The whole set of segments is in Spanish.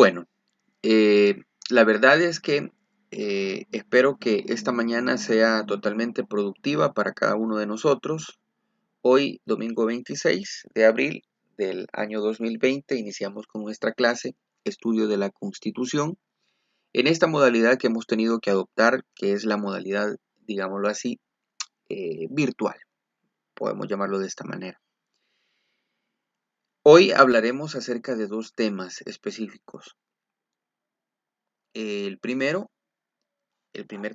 Bueno, la verdad es que espero que esta mañana sea totalmente productiva para cada uno de nosotros. Hoy, domingo 26 de abril del año 2020, iniciamos con nuestra clase Estudio de la Constitución en esta modalidad que hemos tenido que adoptar, que es la modalidad, digámoslo así, virtual. Podemos llamarlo de esta manera. Hoy hablaremos acerca de dos temas específicos. El primer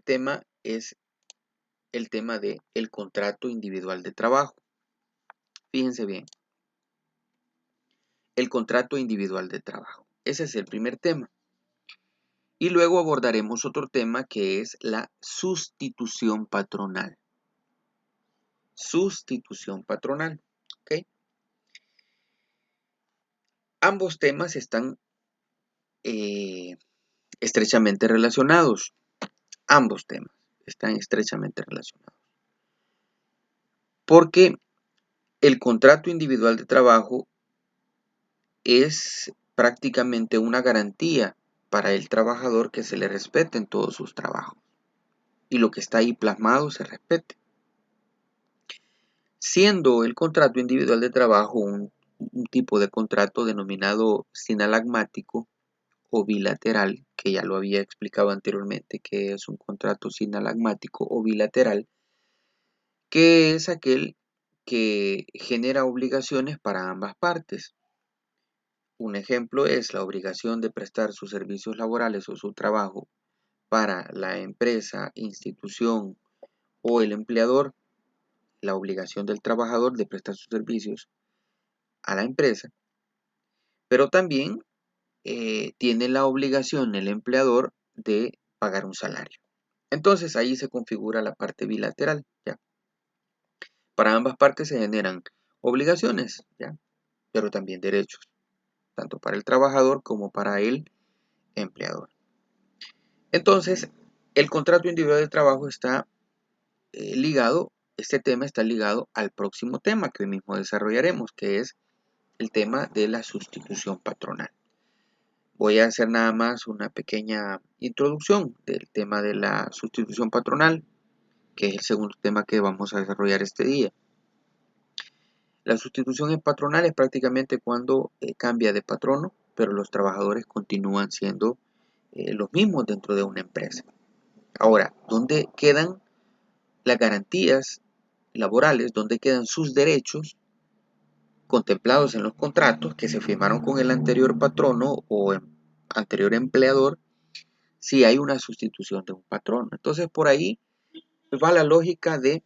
tema es el tema de el contrato individual de trabajo. Fíjense bien, el contrato individual de trabajo. Ese es el primer tema. Y luego abordaremos otro tema que es la sustitución patronal. Sustitución patronal. ¿Ok? Ambos temas están estrechamente relacionados. Ambos temas están estrechamente relacionados. Porque el contrato individual de trabajo es prácticamente una garantía para el trabajador que se le respeten todos sus trabajos y lo que está ahí plasmado se respete. Siendo el contrato individual de trabajo un tipo de contrato denominado sinalagmático o bilateral, que ya lo había explicado anteriormente, que es un contrato sinalagmático o bilateral, que es aquel que genera obligaciones para ambas partes. Un ejemplo es la obligación de prestar sus servicios laborales o su trabajo para la empresa, institución o el empleador, la obligación del trabajador de prestar sus servicios a la empresa, pero también tiene la obligación el empleador de pagar un salario. Entonces ahí se configura la parte bilateral, ¿ya? Para ambas partes se generan obligaciones, ¿ya? Pero también derechos, tanto para el trabajador como para el empleador. Entonces, el contrato individual de trabajo está este tema está ligado al próximo tema que hoy mismo desarrollaremos, que es el tema de la sustitución patronal. Voy a hacer nada más una pequeña introducción del tema de la sustitución patronal, que es el segundo tema que vamos a desarrollar este día. La sustitución patronal es prácticamente cuando cambia de patrono, pero los trabajadores continúan siendo los mismos dentro de una empresa. Ahora, ¿dónde quedan las garantías laborales? ¿Dónde quedan sus derechos contemplados en los contratos que se firmaron con el anterior patrono o anterior empleador si hay una sustitución de un patrono? Entonces, por ahí va la lógica de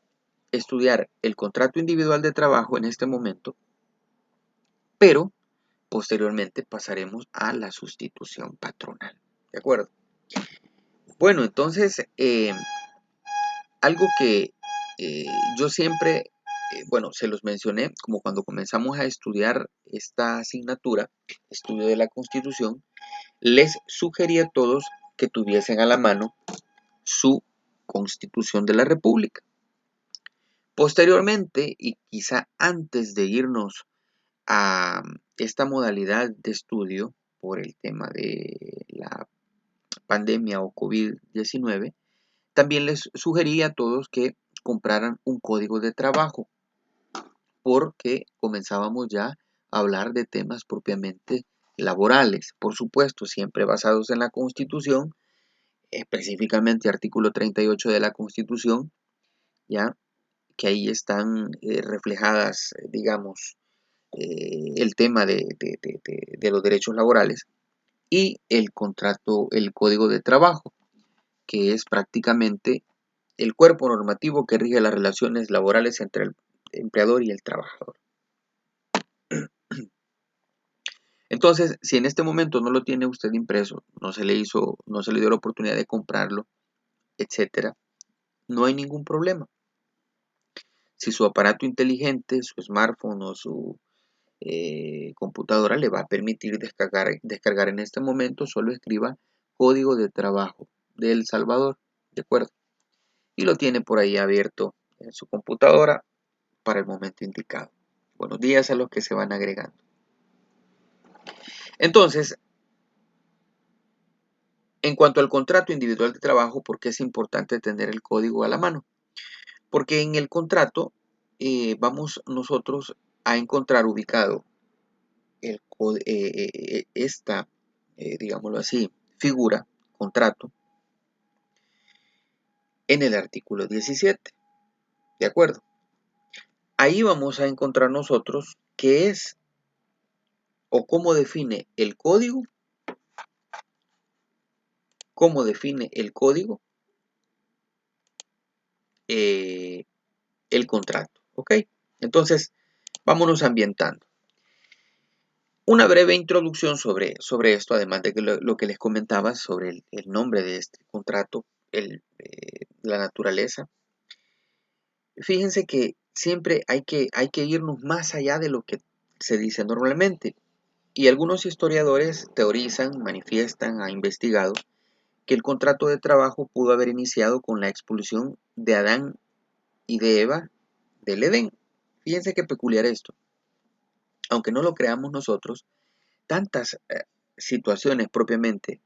estudiar el contrato individual de trabajo en este momento, pero posteriormente pasaremos a la sustitución patronal. ¿De acuerdo? Bueno, entonces, algo que yo siempre, bueno, se los mencioné como cuando comenzamos a estudiar esta asignatura, estudio de la Constitución, les sugerí a todos que tuviesen a la mano su Constitución de la República. Posteriormente, y quizá antes de irnos a esta modalidad de estudio por el tema de la pandemia o COVID-19, también les sugerí a todos que compraran un código de trabajo, porque comenzábamos ya a hablar de temas propiamente laborales, por supuesto, siempre basados en la Constitución, específicamente artículo 38 de la Constitución, ya que ahí están reflejadas, digamos, el tema de los derechos laborales y el contrato, el código de trabajo, que es prácticamente el cuerpo normativo que rige las relaciones laborales entre el empleador y el trabajador. Entonces, si en este momento no lo tiene usted impreso, no se le dio la oportunidad de comprarlo, etcétera, no hay ningún problema. Si su aparato inteligente, su smartphone o su computadora le va a permitir descargar en este momento, solo escriba código de trabajo de El Salvador, ¿de acuerdo? Y lo tiene por ahí abierto en su computadora para el momento indicado. Buenos días a los que se van agregando. Entonces, En cuanto al contrato individual de trabajo, ¿por qué es importante tener el código a la mano? Porque en el contrato vamos nosotros a encontrar ubicado esta, digámoslo así, figura, contrato, en el artículo 17. ¿De acuerdo? Ahí vamos a encontrar nosotros qué es o cómo define el código eh, el contrato. ¿Ok? Entonces, vámonos ambientando. Una breve introducción sobre esto, además de que lo que les comentaba sobre el nombre de este contrato, la naturaleza. Fíjense que siempre hay que irnos más allá de lo que se dice normalmente. Y algunos historiadores teorizan, manifiestan, han investigado que el contrato de trabajo pudo haber iniciado con la expulsión de Adán y de Eva del Edén. Fíjense qué peculiar esto. Aunque no lo creamos nosotros, tantas situaciones propiamente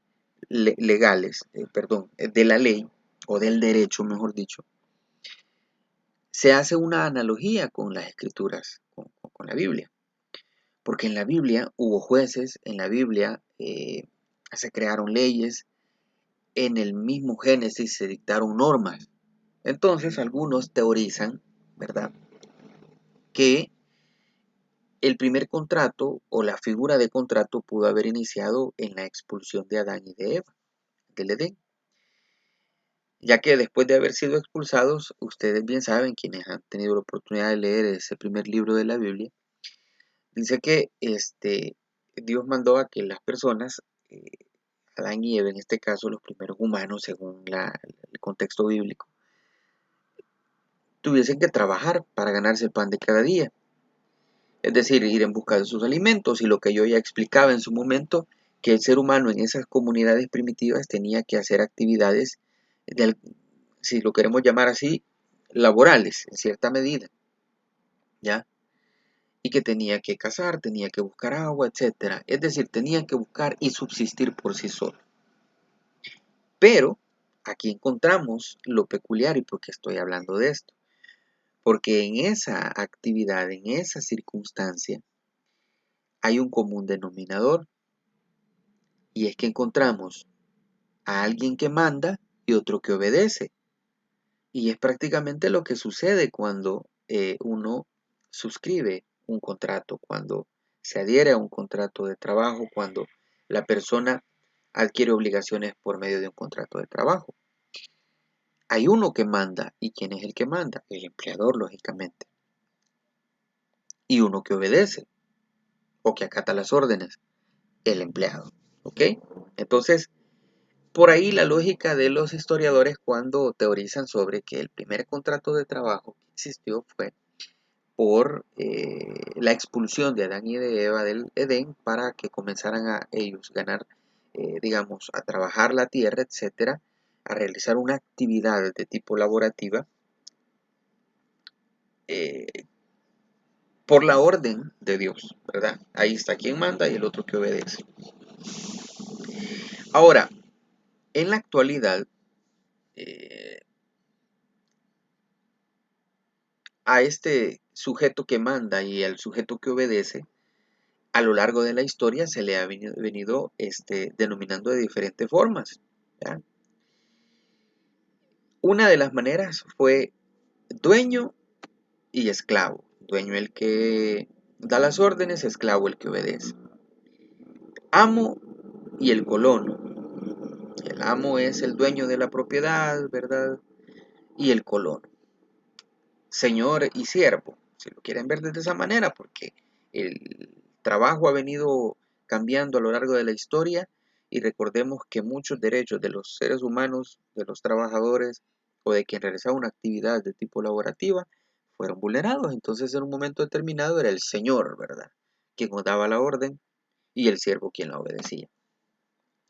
legales, de la ley o del derecho, mejor dicho, se hace una analogía con las escrituras, con la Biblia. Porque en la Biblia hubo jueces, en la Biblia se crearon leyes, en el mismo Génesis se dictaron normas. Entonces algunos teorizan, ¿verdad?, que el primer contrato o la figura de contrato pudo haber iniciado en la expulsión de Adán y de Eva del Edén, ya que después de haber sido expulsados, ustedes bien saben, quienes han tenido la oportunidad de leer ese primer libro de la Biblia, dice que Dios mandó a que las personas, Adán y Eva, en este caso los primeros humanos, según el contexto bíblico, tuviesen que trabajar para ganarse el pan de cada día. Es decir, ir en busca de sus alimentos, y lo que yo ya explicaba en su momento, que el ser humano en esas comunidades primitivas tenía que hacer actividades, si lo queremos llamar así, laborales, en cierta medida, ¿ya? Y que tenía que cazar, tenía que buscar agua, etc. Es decir, tenía que buscar y subsistir por sí solo. Pero aquí encontramos lo peculiar y por qué estoy hablando de esto. Porque en esa actividad, en esa circunstancia, hay un común denominador, y es que encontramos a alguien que manda y otro que obedece. Y es prácticamente lo que sucede cuando uno suscribe un contrato, cuando se adhiere a un contrato de trabajo, cuando la persona adquiere obligaciones por medio de un contrato de trabajo. Hay uno que manda. ¿Y quién es el que manda? El empleador, lógicamente. Y uno que obedece o que acata las órdenes, el empleado. ¿Ok? Entonces, por ahí la lógica de los historiadores cuando teorizan sobre que el primer contrato de trabajo que existió fue por la expulsión de Adán y de Eva del Edén para que comenzaran a ellos ganar, digamos, a trabajar la tierra, etcétera, a realizar una actividad de tipo laborativa eh, por la orden de Dios, ¿verdad? Ahí está quien manda y el otro que obedece. Ahora, en la actualidad, eh, a este sujeto que manda y al sujeto que obedece, a lo largo de la historia se le ha venido denominando de diferentes formas, ¿ya? Una de las maneras fue dueño y esclavo. Dueño el que da las órdenes, esclavo el que obedece. Amo y el colono. El amo es el dueño de la propiedad, ¿verdad? Y el colono. Señor y siervo, si lo quieren ver de esa manera, porque el trabajo ha venido cambiando a lo largo de la historia, y recordemos que muchos derechos de los seres humanos, de los trabajadores o de quien realizaba una actividad de tipo laborativa, fueron vulnerados. Entonces en un momento determinado era el señor, ¿verdad?, quien nos daba la orden, y el siervo quien la obedecía.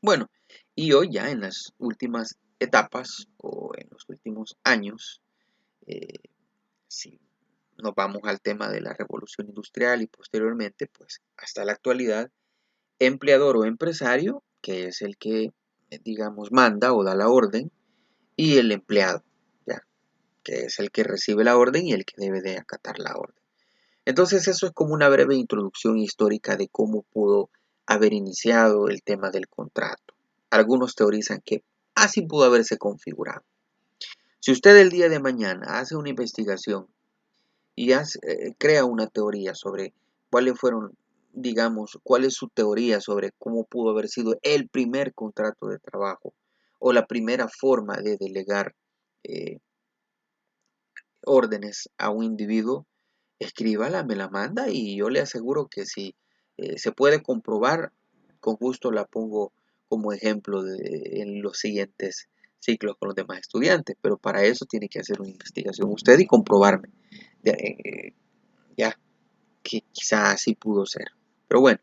Bueno, y hoy ya en las últimas etapas o en los últimos años, eh, si nos vamos al tema de la revolución industrial y posteriormente, pues hasta la actualidad, empleador o empresario, que es el que digamos, manda o da la orden, y el empleado, ¿ya? Que es el que recibe la orden y el que debe de acatar la orden. Entonces eso es como una breve introducción histórica de cómo pudo haber iniciado el tema del contrato. Algunos teorizan que así pudo haberse configurado. Si usted el día de mañana hace una investigación y crea una teoría sobre cuáles fueron, digamos, cuál es su teoría sobre cómo pudo haber sido el primer contrato de trabajo o la primera forma de delegar eh, órdenes a un individuo, escríbala, me la manda y yo le aseguro que si se puede comprobar, con gusto la pongo como ejemplo en los siguientes ciclos con los demás estudiantes, pero para eso tiene que hacer una investigación usted y comprobarme ya que quizá así pudo ser. Pero bueno,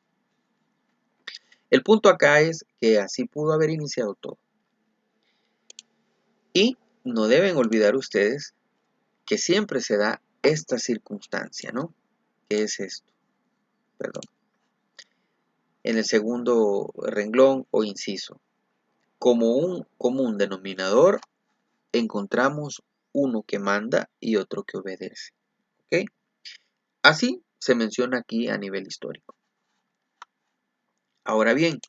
el punto acá es que así pudo haber iniciado todo. Y no deben olvidar ustedes que siempre se da esta circunstancia, ¿no? ¿Qué es esto? Perdón. En el segundo renglón o inciso. Como un común denominador, encontramos uno que manda y otro que obedece. ¿Ok? Así se menciona aquí a nivel histórico. Ahora bien,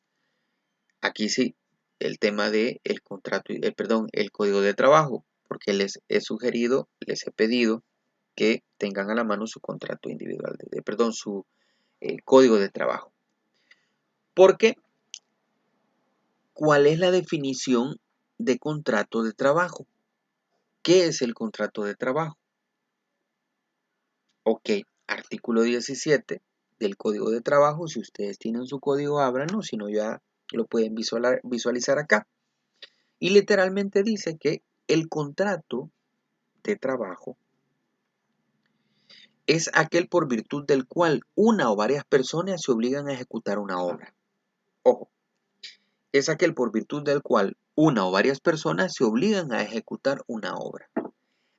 aquí sí, el tema del contrato, el código de trabajo, porque les he sugerido, les he pedido que tengan a la mano su contrato individual, su código de trabajo. Porque, ¿cuál es la definición de contrato de trabajo? ¿Qué es el contrato de trabajo? Ok, artículo 17 del Código de Trabajo. Si ustedes tienen su código, ábranlo, si no ya lo pueden visualizar acá. Y literalmente dice que el contrato de trabajo es aquel por virtud del cual una o varias personas se obligan a ejecutar una obra. Ojo, es aquel por virtud del cual una o varias personas se obligan a ejecutar una obra.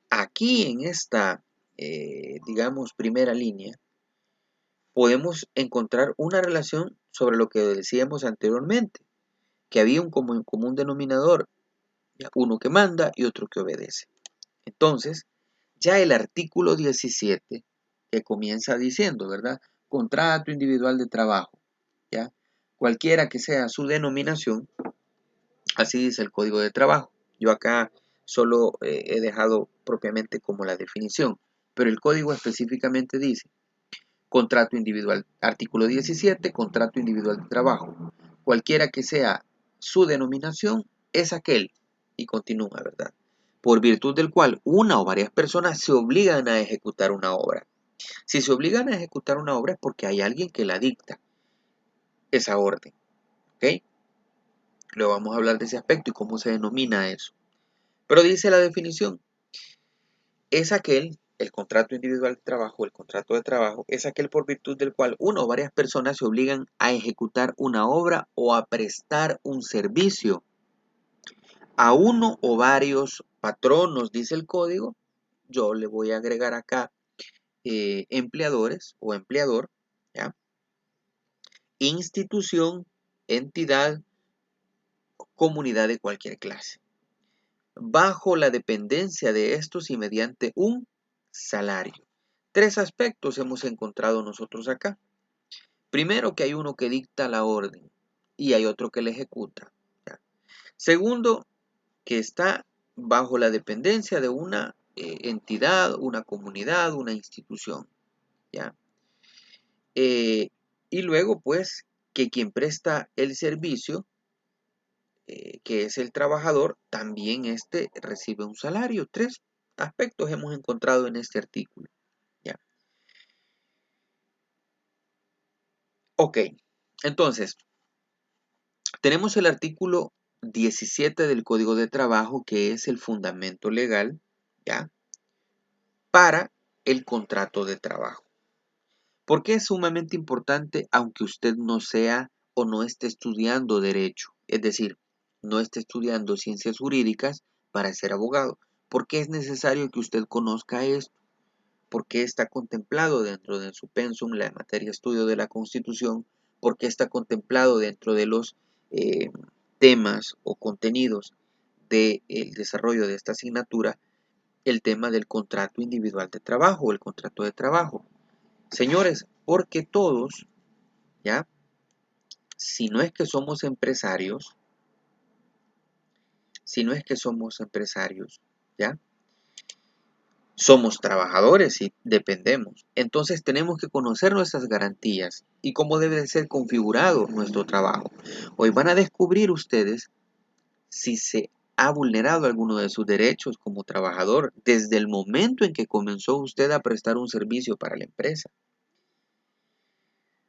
Aquí en esta, digamos, primera línea, podemos encontrar una relación sobre lo que decíamos anteriormente, que había un común denominador, uno que manda y otro que obedece. Entonces, ya el artículo 17, que comienza diciendo, ¿verdad? Contrato individual de trabajo, ¿ya? Cualquiera que sea su denominación, así dice el Código de Trabajo. Yo acá solo he dejado propiamente como la definición, pero el código específicamente dice contrato individual. Artículo 17, contrato individual de trabajo. Cualquiera que sea su denominación, es aquel, y continúa, ¿verdad? Por virtud del cual una o varias personas se obligan a ejecutar una obra. Si se obligan a ejecutar una obra es porque hay alguien que la dicta, esa orden, ¿ok? Luego vamos a hablar de ese aspecto y cómo se denomina eso. Pero dice la definición, es aquel, el contrato individual de trabajo, el contrato de trabajo, es aquel por virtud del cual una o varias personas se obligan a ejecutar una obra o a prestar un servicio a uno o varios patronos, dice el código. Yo le voy a agregar acá empleadores o empleador, ¿ya? Institución, entidad, comunidad de cualquier clase, bajo la dependencia de estos y mediante un salario. Tres aspectos hemos encontrado nosotros acá. Primero, que hay uno que dicta la orden y hay otro que la ejecuta, ¿ya? Segundo, que está bajo la dependencia de una entidad, una comunidad, una institución, ¿ya? Y luego, pues, que quien presta el servicio, que es el trabajador, también recibe un salario. Tres aspectos hemos encontrado en este artículo, ¿ya? Ok, entonces, tenemos el artículo 17 del Código de Trabajo, que es el fundamento legal, ¿ya? Para el contrato de trabajo. ¿Por qué es sumamente importante aunque usted no sea o no esté estudiando derecho? Es decir, no esté estudiando ciencias jurídicas para ser abogado. ¿Por qué es necesario que usted conozca esto? ¿Por qué está contemplado dentro de su pensum la materia estudio de la Constitución? ¿Por qué está contemplado dentro de los temas o contenidos del desarrollo de esta asignatura el tema del contrato individual de trabajo o el contrato de trabajo. Señores, porque todos, ¿ya? Si no es que somos empresarios, ¿ya? Somos trabajadores y dependemos. Entonces tenemos que conocer nuestras garantías y cómo debe de ser configurado nuestro trabajo. Hoy van a descubrir ustedes si se ha vulnerado alguno de sus derechos como trabajador desde el momento en que comenzó usted a prestar un servicio para la empresa.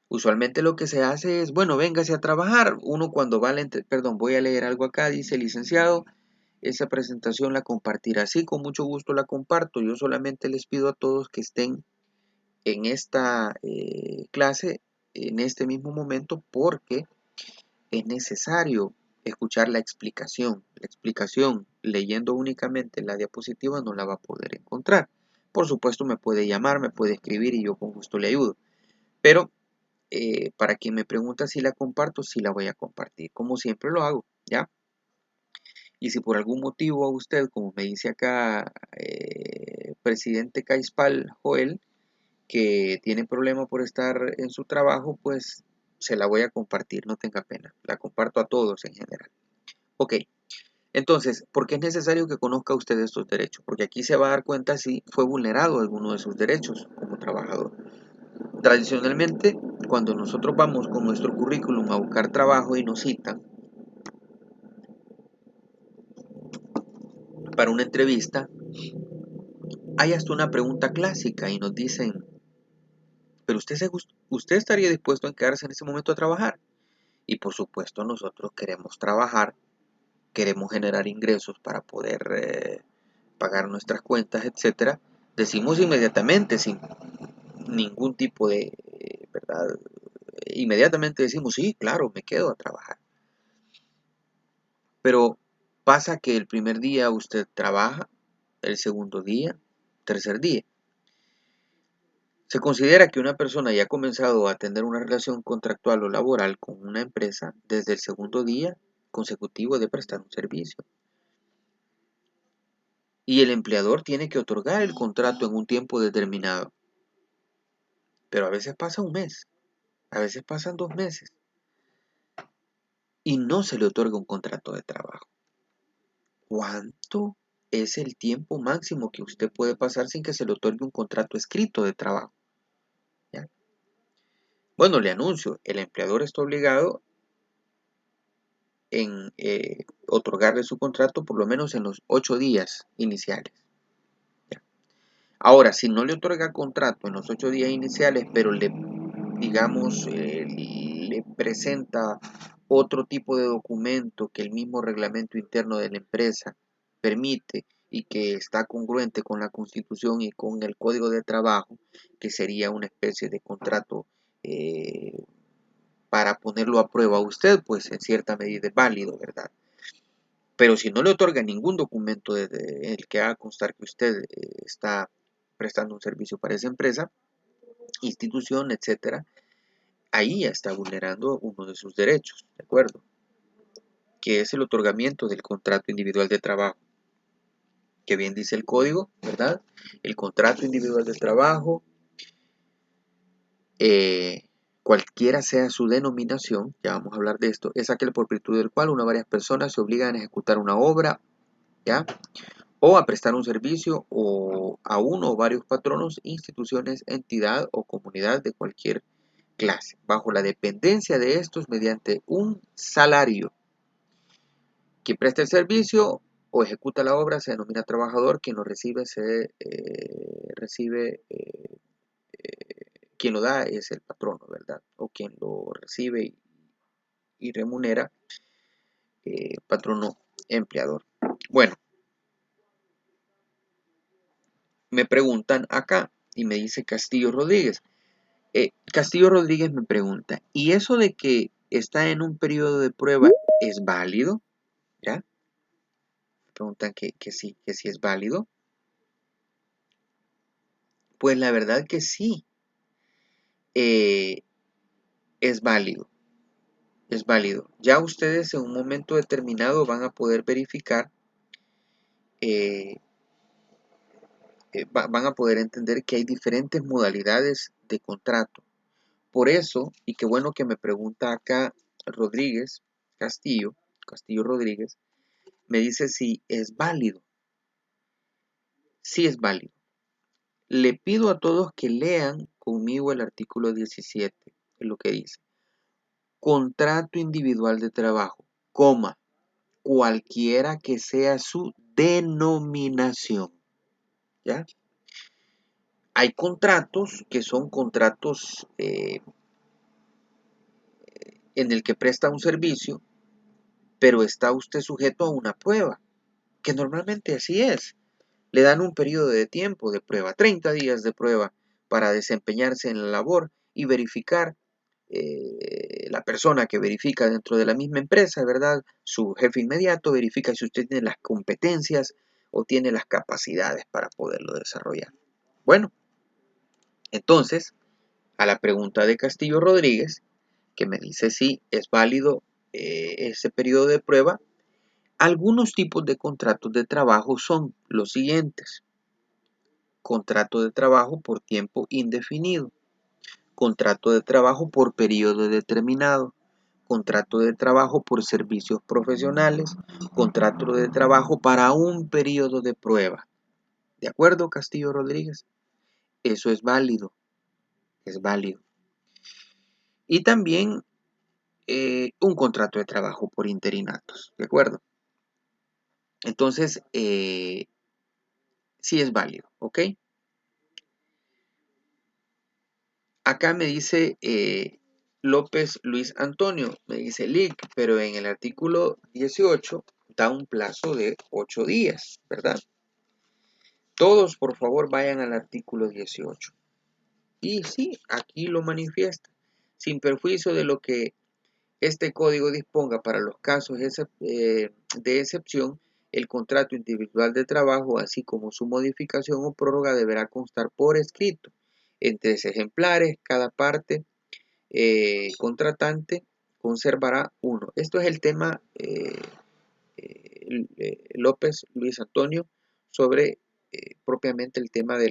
Usualmente lo que se hace es, bueno, véngase a trabajar. Uno cuando va a la perdón, voy a leer algo acá, dice licenciado, esa presentación la compartirá. Sí, con mucho gusto la comparto. Yo solamente les pido a todos que estén en esta clase en este mismo momento porque es necesario escuchar la explicación. La explicación leyendo únicamente la diapositiva no la va a poder encontrar. Por supuesto me puede llamar, me puede escribir y yo con gusto le ayudo. Pero para quien me pregunta si la comparto, sí la voy a compartir, como siempre lo hago, ¿ya? Y si por algún motivo a usted, como me dice acá presidente Caispal Joel, que tiene problema por estar en su trabajo, pues se la voy a compartir, no tenga pena, la comparto a todos en general. Ok, entonces, ¿por qué es necesario que conozca usted estos derechos? Porque aquí se va a dar cuenta si fue vulnerado alguno de sus derechos como trabajador. Tradicionalmente, cuando nosotros vamos con nuestro currículum a buscar trabajo y nos citan para una entrevista, hay hasta una pregunta clásica y nos dicen, ¿pero usted estaría dispuesto a quedarse en ese momento a trabajar? Y por supuesto nosotros queremos trabajar, queremos generar ingresos para poder pagar nuestras cuentas, etcétera. Decimos inmediatamente, sin ningún tipo de, ¿verdad? Inmediatamente decimos, sí, claro, me quedo a trabajar. Pero pasa que el primer día usted trabaja, el segundo día, tercer día. Se considera que una persona ya ha comenzado a tener una relación contractual o laboral con una empresa desde el segundo día consecutivo de prestar un servicio. Y el empleador tiene que otorgar el contrato en un tiempo determinado. Pero a veces pasa un mes, a veces pasan 2 meses y no se le otorga un contrato de trabajo. ¿Cuánto es el tiempo máximo que usted puede pasar sin que se le otorgue un contrato escrito de trabajo? ¿Ya? Bueno, le anuncio, el empleador está obligado en otorgarle su contrato por lo menos en los 8 días iniciales. ¿Ya? Ahora, si no le otorga contrato en los 8 días iniciales, pero digamos, le presenta otro tipo de documento que el mismo reglamento interno de la empresa permite y que está congruente con la Constitución y con el Código de Trabajo, que sería una especie de contrato para ponerlo a prueba a usted, pues en cierta medida es válido, ¿verdad? Pero si no le otorga ningún documento desde el que haga constar que usted está prestando un servicio para esa empresa, institución, etcétera, ahí ya está vulnerando uno de sus derechos, ¿de acuerdo? Que es el otorgamiento del contrato individual de trabajo, que bien dice el código, ¿verdad? El contrato individual de trabajo, eh, cualquiera sea su denominación, ya vamos a hablar de esto, es aquel por virtud del cual una o varias personas se obligan a ejecutar una obra, ¿ya? O a prestar un servicio o a uno o varios patronos, instituciones, entidad o comunidad de cualquier clase, bajo la dependencia de estos mediante un salario. Quien presta el servicio o ejecuta la obra se denomina trabajador, quien lo recibe quien lo da es el patrono, ¿verdad? O quien lo recibe y remunera, patrono empleador. Bueno, me preguntan acá y me dice Castillo Rodríguez. Castillo Rodríguez me pregunta, ¿y eso de que está en un periodo de prueba es válido? ¿Ya? Me preguntan que sí es válido. Pues la verdad que sí, es válido. es válido. Ya ustedes en un momento determinado van a poder verificar, van a poder entender que hay diferentes modalidades de contrato. Por eso, y qué bueno que me pregunta acá Rodríguez, Castillo Rodríguez, me dice si es válido. Sí es válido. Le pido a todos que lean conmigo el artículo 17, es lo que dice. Contrato individual de trabajo, coma, cualquiera que sea su denominación, ¿ya? Hay contratos que son contratos en el que presta un servicio, pero está usted sujeto a una prueba, que normalmente así es. Le dan un periodo de tiempo de prueba, 30 días de prueba para desempeñarse en la labor y verificar la persona que verifica dentro de la misma empresa, ¿verdad? Su jefe inmediato verifica si usted tiene las competencias o tiene las capacidades para poderlo desarrollar. Bueno, entonces, a la pregunta de Castillo Rodríguez, que me dice si es válido ese periodo de prueba, algunos tipos de contratos de trabajo son los siguientes. Contrato de trabajo por tiempo indefinido, contrato de trabajo por periodo determinado, contrato de trabajo por servicios profesionales, contrato de trabajo para un periodo de prueba. ¿De acuerdo, Castillo Rodríguez? Eso es válido, es válido. Y también un contrato de trabajo por interinatos, ¿de acuerdo? Entonces, sí es válido, ¿ok? Acá me dice López Luis Antonio, me dice LIC, pero en el artículo 18 da un plazo de 8 días, ¿verdad? Todos, por favor, vayan al artículo 18. Y sí, aquí lo manifiesta. Sin perjuicio de lo que este código disponga para los casos de excepción, el contrato individual de trabajo, así como su modificación o prórroga, deberá constar por escrito en 3 ejemplares. Cada parte contratante conservará uno. Esto es el tema López Luis Antonio sobre propiamente el tema de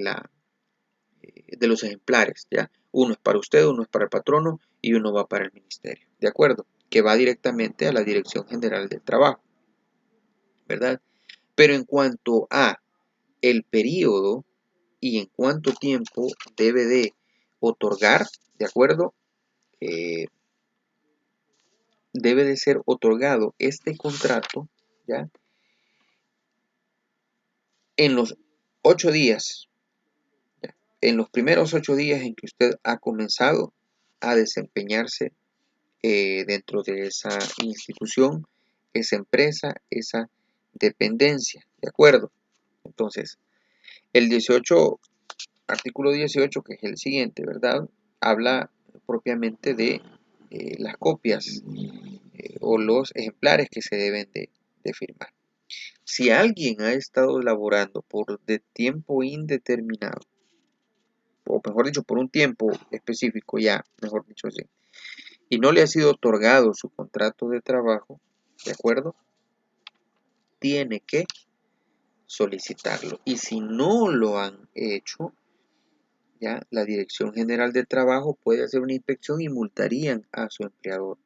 los ejemplares, ¿ya? Uno es para usted, uno es para el patrono y uno va para el ministerio, ¿de acuerdo? Que va directamente a la Dirección General del Trabajo, ¿verdad? Pero en cuanto a el periodo y en cuánto tiempo debe de otorgar, ¿de acuerdo? Debe de ser otorgado este contrato, ¿ya? En los 8 días, ¿ya? En los primeros 8 días en que usted ha comenzado a desempeñarse dentro de esa institución, esa empresa, esa dependencia, ¿de acuerdo? Entonces, el 18, artículo 18, que es el siguiente, ¿verdad? Habla propiamente de las copias o los ejemplares que se deben de firmar. Si alguien ha estado laborando por de tiempo indeterminado, o mejor dicho, por un tiempo específico ya, mejor dicho así, y no le ha sido otorgado su contrato de trabajo, ¿de acuerdo? Tiene que solicitarlo. Y si no lo han hecho, ya la Dirección General de Trabajo puede hacer una inspección y multarían a su empleador.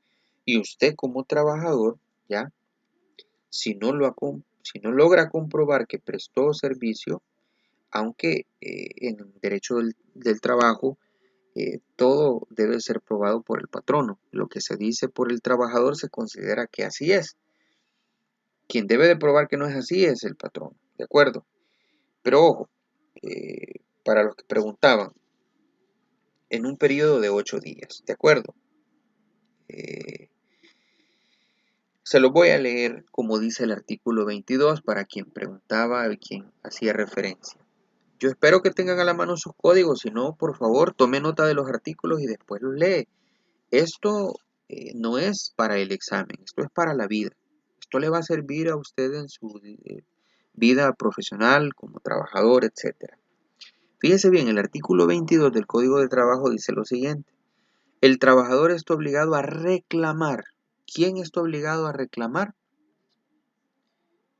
Y usted como trabajador, ya, si no logra comprobar que prestó servicio, aunque en el derecho del trabajo todo debe ser probado por el patrono. Lo que se dice por el trabajador se considera que así es. Quien debe de probar que no es así es el patrono, ¿de acuerdo? Pero ojo, para los que preguntaban, en un periodo de 8 días, ¿de acuerdo? Se los voy a leer como dice el artículo 22 para quien preguntaba y quien hacía referencia. Yo espero que tengan a la mano sus códigos, si no, por favor, tome nota de los artículos y después los lee. Esto no es para el examen, esto es para la vida. Esto le va a servir a usted en su vida profesional, como trabajador, etc. Fíjese bien, el artículo 22 del Código de Trabajo dice lo siguiente. El trabajador está obligado a reclamar, ¿quién está obligado a reclamar?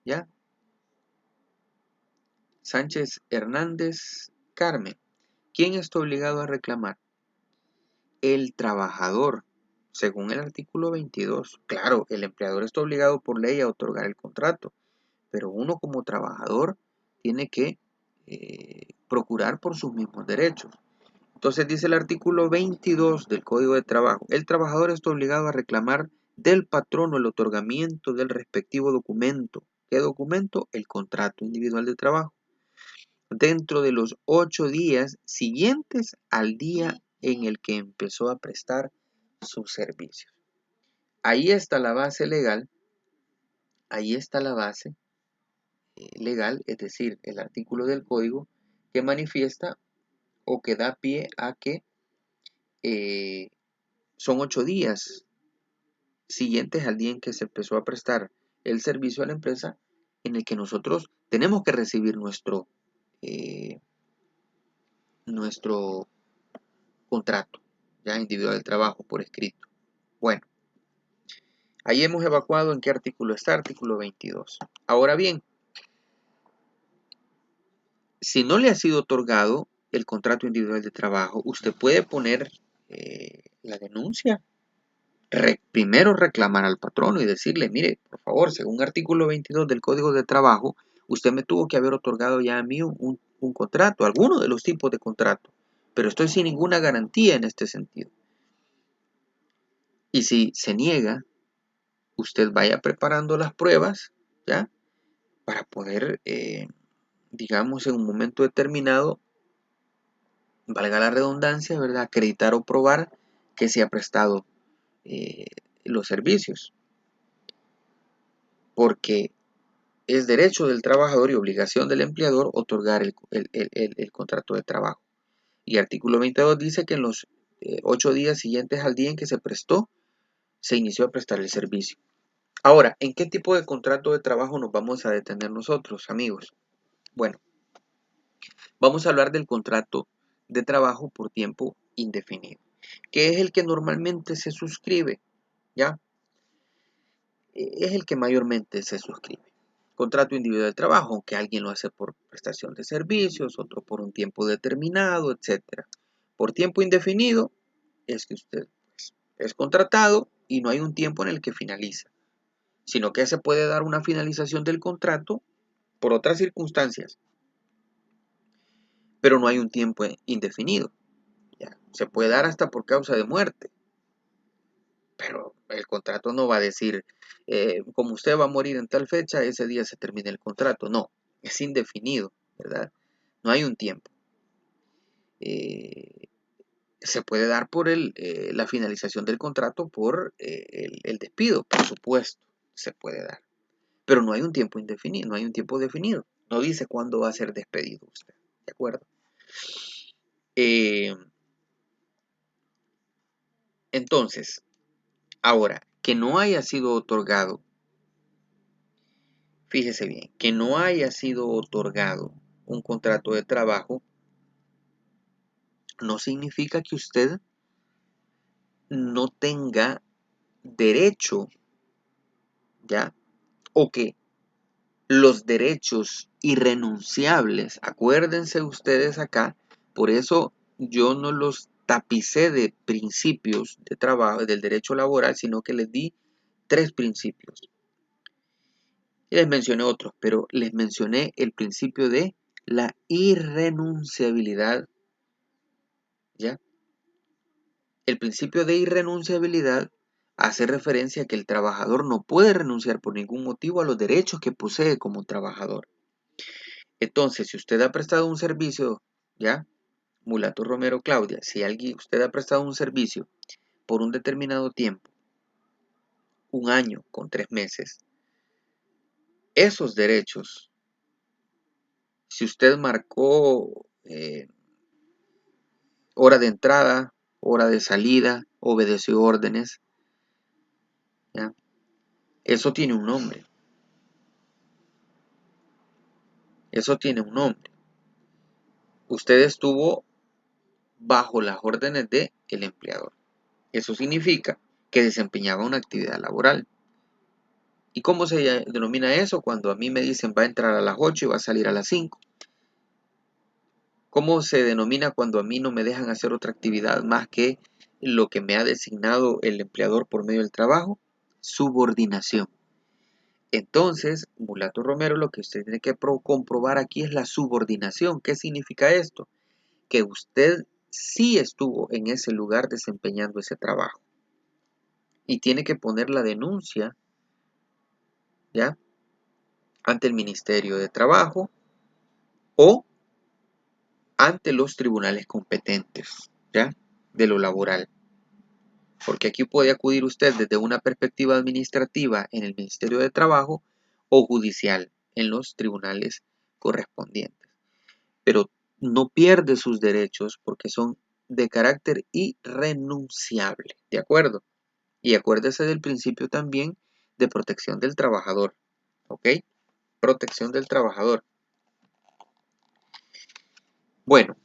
¿Ya? Sánchez Hernández Carmen. ¿Quién está obligado a reclamar? El trabajador, según el artículo 22. Claro, el empleador está obligado por ley a otorgar el contrato, pero uno como trabajador tiene que procurar por sus mismos derechos. Entonces dice el artículo 22 del Código de Trabajo, el trabajador está obligado a reclamar del patrono el otorgamiento del respectivo documento. ¿Qué documento? El contrato individual de trabajo. Dentro de los 8 días siguientes al día en el que empezó a prestar sus servicios. Ahí está la base legal, ahí está la base legal, es decir, el artículo del código que manifiesta o que da pie a que son 8 días siguientes al día en que se empezó a prestar el servicio a la empresa en el que nosotros tenemos que recibir nuestro contrato ya individual de trabajo por escrito. Bueno, ahí hemos evacuado en qué artículo está, artículo 22. Ahora bien, si no le ha sido otorgado el contrato individual de trabajo, usted puede poner la denuncia. Primero reclamar al patrono y decirle, mire, por favor, según artículo 22 del Código de Trabajo, usted me tuvo que haber otorgado ya a mí un contrato, alguno de los tipos de contrato, pero estoy sin ninguna garantía en este sentido. Y si se niega, usted vaya preparando las pruebas, ¿ya? Para poder, digamos, en un momento determinado, valga la redundancia, ¿verdad? Acreditar o probar que se ha prestado los servicios. Porque es derecho del trabajador y obligación del empleador otorgar el contrato de trabajo. Y artículo 22 dice que en los 8 días siguientes al día en que se prestó, se inició a prestar el servicio. Ahora, ¿en qué tipo de contrato de trabajo nos vamos a detener nosotros, amigos? Bueno, vamos a hablar del contrato de trabajo por tiempo indefinido, que es el que normalmente se suscribe, ¿ya? Es el que mayormente se suscribe. Contrato individual de trabajo, aunque alguien lo hace por prestación de servicios, otro por un tiempo determinado, etc. Por tiempo indefinido es que usted es contratado y no hay un tiempo en el que finaliza, sino que se puede dar una finalización del contrato por otras circunstancias, pero no hay un tiempo indefinido. ¿Ya? Se puede dar hasta por causa de muerte, pero el contrato no va a decir, como usted va a morir en tal fecha, ese día se termina el contrato. No, es indefinido, ¿verdad? No hay un tiempo. Se puede dar por la finalización del contrato por el despido, por supuesto, se puede dar. Pero no hay un tiempo indefinido, no hay un tiempo definido. No dice cuándo va a ser despedido usted, ¿de acuerdo? Entonces, ahora, que no haya sido otorgado, fíjese bien, que no haya sido otorgado un contrato de trabajo, no significa que usted no tenga derecho, ¿ya? O que los derechos irrenunciables, acuérdense ustedes acá, por eso yo no los tapicé de principios de trabajo, del derecho laboral, sino que les di 3 principios. Y les mencioné otros, pero les mencioné el principio de la irrenunciabilidad, ¿ya? El principio de irrenunciabilidad hace referencia a que el trabajador no puede renunciar por ningún motivo a los derechos que posee como trabajador. Entonces, si usted ha prestado un servicio, ¿ya? Mulato Romero Claudia, si usted ha prestado un servicio por un determinado tiempo, un año con 3 meses, esos derechos, si usted marcó hora de entrada, hora de salida, obedeció órdenes, ¿ya? Eso tiene un nombre. Eso tiene un nombre. Usted estuvo bajo las órdenes del empleador. Eso significa que desempeñaba una actividad laboral. ¿Y cómo se denomina eso? Cuando a mí me dicen va a entrar a las 8 y va a salir a las 5. ¿Cómo se denomina cuando a mí no me dejan hacer otra actividad más que lo que me ha designado el empleador por medio del trabajo? Subordinación. Entonces, Mulato Romero, lo que usted tiene que comprobar aquí es la subordinación. ¿Qué significa esto? Que usted sí estuvo en ese lugar desempeñando ese trabajo. Y tiene que poner la denuncia, ¿ya?, ante el Ministerio de Trabajo o ante los tribunales competentes, ¿ya?, de lo laboral. Porque aquí puede acudir usted desde una perspectiva administrativa en el Ministerio de Trabajo o judicial en los tribunales correspondientes. Pero no pierde sus derechos porque son de carácter irrenunciable, ¿de acuerdo? Y acuérdese del principio también de protección del trabajador, ¿ok? Protección del trabajador. Bueno,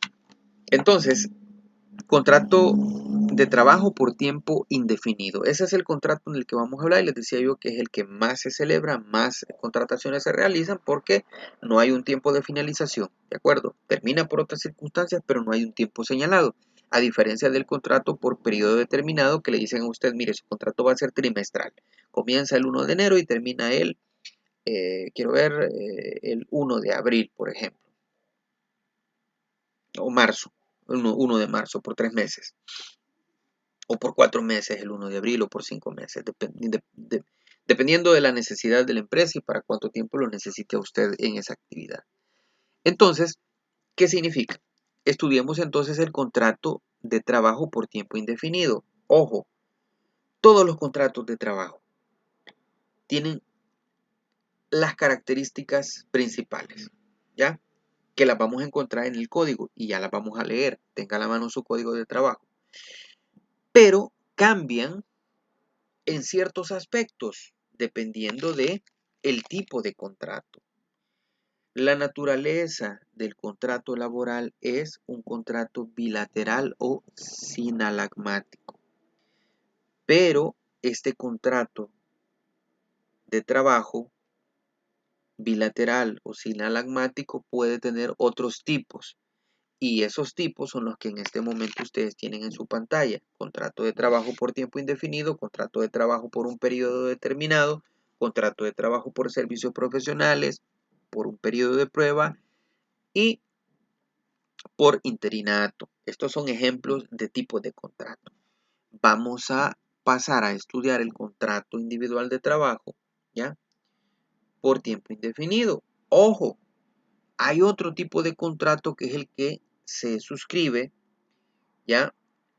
entonces, contrato de trabajo por tiempo indefinido. Ese es el contrato en el que vamos a hablar y les decía yo que es el que más se celebra, más contrataciones se realizan porque no hay un tiempo de finalización, ¿de acuerdo? Termina por otras circunstancias, pero no hay un tiempo señalado. A diferencia del contrato por periodo determinado que le dicen a usted, mire, su contrato va a ser trimestral. Comienza el 1 de enero y termina el, el 1 de abril, por ejemplo. O marzo, 1 de marzo, por 3 meses. O por 4 meses, el 1 de abril, o por 5 meses, dependiendo de la necesidad de la empresa y para cuánto tiempo lo necesite usted en esa actividad. Entonces, ¿qué significa? Estudiemos entonces el contrato de trabajo por tiempo indefinido. Ojo, todos los contratos de trabajo tienen las características principales, ¿ya?, que las vamos a encontrar en el código y ya las vamos a leer. Tenga a la mano su código de trabajo. Pero cambian en ciertos aspectos dependiendo de el tipo de contrato. La naturaleza del contrato laboral es un contrato bilateral o sinalagmático. Pero este contrato de trabajo bilateral o sinalagmático puede tener otros tipos. Y esos tipos son los que en este momento ustedes tienen en su pantalla. Contrato de trabajo por tiempo indefinido, contrato de trabajo por un periodo determinado, contrato de trabajo por servicios profesionales, por un periodo de prueba y por interinato. Estos son ejemplos de tipos de contrato. Vamos a pasar a estudiar el contrato individual de trabajo, ¿ya?, por tiempo indefinido. Ojo, hay otro tipo de contrato que es el que se suscribe, ¿ya?,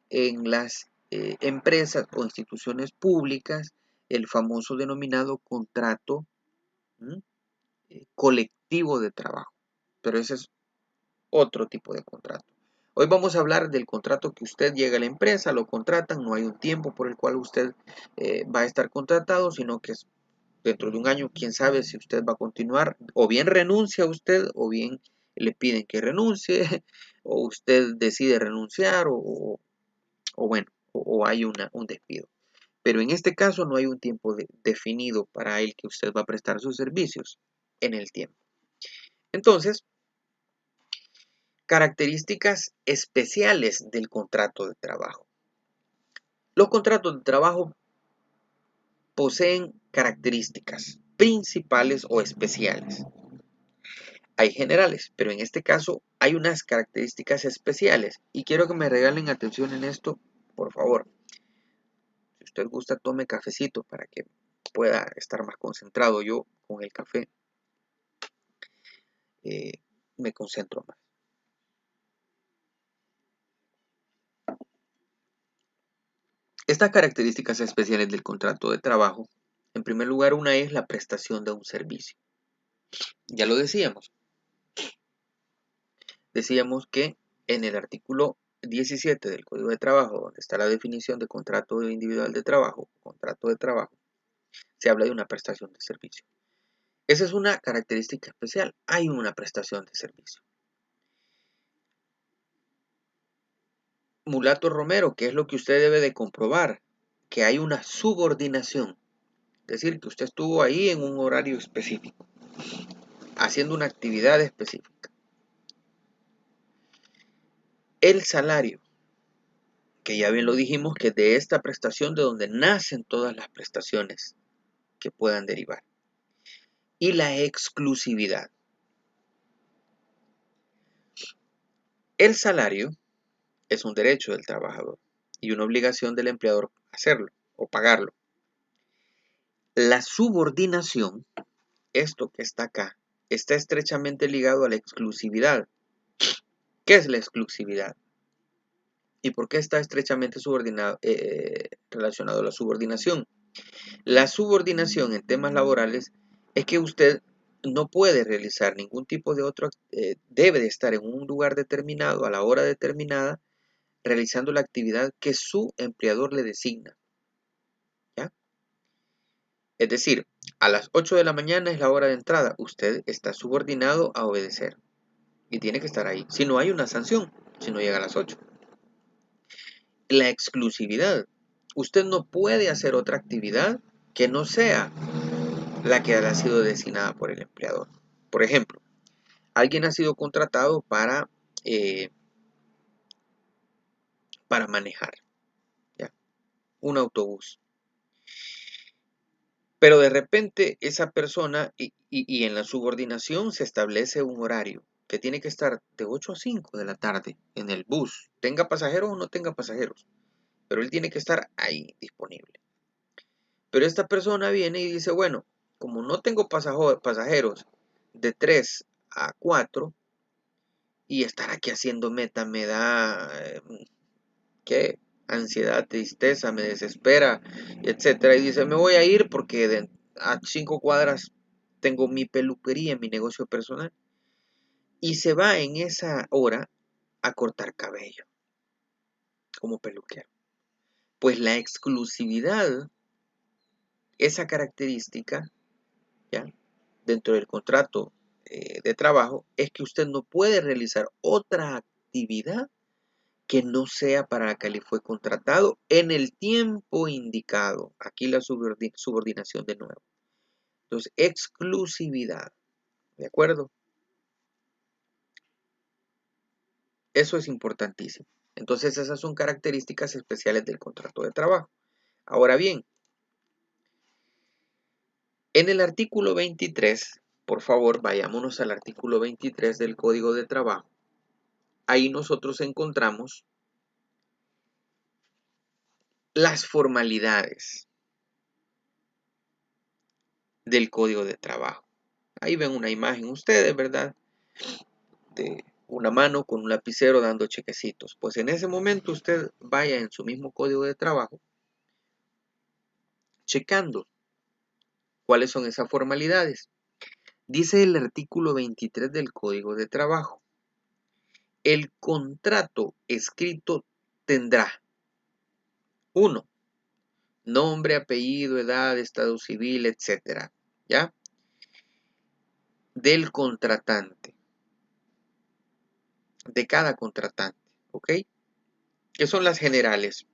en las empresas o instituciones públicas, el famoso denominado contrato colectivo de trabajo. Pero ese es otro tipo de contrato. Hoy vamos a hablar del contrato que usted llega a la empresa, lo contratan, no hay un tiempo por el cual usted va a estar contratado, sino que es dentro de un año, quién sabe si usted va a continuar, o bien renuncia usted, o bien le piden que renuncie, o usted decide renunciar, o bueno, o hay un despido. Pero en este caso no hay un tiempo definido para el que usted va a prestar sus servicios en el tiempo. Entonces, características especiales del contrato de trabajo. Los contratos de trabajo poseen características principales o especiales. Hay generales, pero en este caso hay unas características especiales y quiero que me regalen atención en esto, por favor. Si usted gusta, tome cafecito para que pueda estar más concentrado. Yo con el café me concentro más. Estas características especiales del contrato de trabajo, en primer lugar, una es la prestación de un servicio. Ya lo decíamos. Decíamos que en el artículo 17 del Código de Trabajo, donde está la definición de contrato individual de trabajo, contrato de trabajo, se habla de una prestación de servicio. Esa es una característica especial. Hay una prestación de servicio. Mulato Romero, ¿qué es lo que usted debe de comprobar? que hay una subordinación. Es decir, que usted estuvo ahí en un horario específico, haciendo una actividad específica. El salario, que ya bien lo dijimos, que es de esta prestación de donde nacen todas las prestaciones que puedan derivar. Y la exclusividad. El salario es un derecho del trabajador y una obligación del empleador hacerlo o pagarlo. La subordinación, esto que está acá, está estrechamente ligado a la exclusividad. ¿Qué es la exclusividad? ¿Y por qué está estrechamente relacionado a la subordinación? La subordinación en temas laborales es que usted no puede realizar ningún tipo de otro, debe de estar en un lugar determinado, a la hora determinada, realizando la actividad que su empleador le designa. ¿Ya? Es decir, a las 8 de la mañana es la hora de entrada, usted está subordinado a obedecer y tiene que estar ahí. Si no, hay una sanción, si no llega a las 8. La exclusividad. Usted no puede hacer otra actividad que no sea la que ha sido designada por el empleador. Por ejemplo, alguien ha sido contratado para manejar, ¿ya? Un autobús. Pero de repente esa persona, y en la subordinación se establece un horario que tiene que estar de 8 a 5 de la tarde en el bus, tenga pasajeros o no tenga pasajeros, pero él tiene que estar ahí disponible. Pero esta persona viene y dice, bueno, como no tengo pasajeros de 3 a 4 y estar aquí haciendo meta me da, ¿qué? Ansiedad, tristeza, me desespera, etcétera. Y dice, me voy a ir porque a 5 cuadras tengo mi peluquería, mi negocio personal. Y se va en esa hora a cortar cabello como peluquero. Pues la exclusividad, esa característica, ¿ya? Dentro del contrato de trabajo, es que usted no puede realizar otra actividad que no sea para la que le fue contratado en el tiempo indicado. Aquí la subordinación de nuevo. Entonces, exclusividad. ¿De acuerdo? Eso es importantísimo. Entonces, esas son características especiales del contrato de trabajo. Ahora bien, en el artículo 23, por favor, vayámonos al artículo 23 del Código de Trabajo. Ahí nosotros encontramos las formalidades del Código de Trabajo. Ahí ven una imagen ustedes, ¿verdad? De una mano con un lapicero dando chequecitos. Pues en ese momento usted vaya en su mismo Código de Trabajo checando cuáles son esas formalidades. Dice el artículo 23 del Código de Trabajo: el contrato escrito tendrá 1. Nombre, apellido, edad, estado civil, etcétera, ¿ya? Del contratante, de cada contratante, ¿ok? Que son las generales.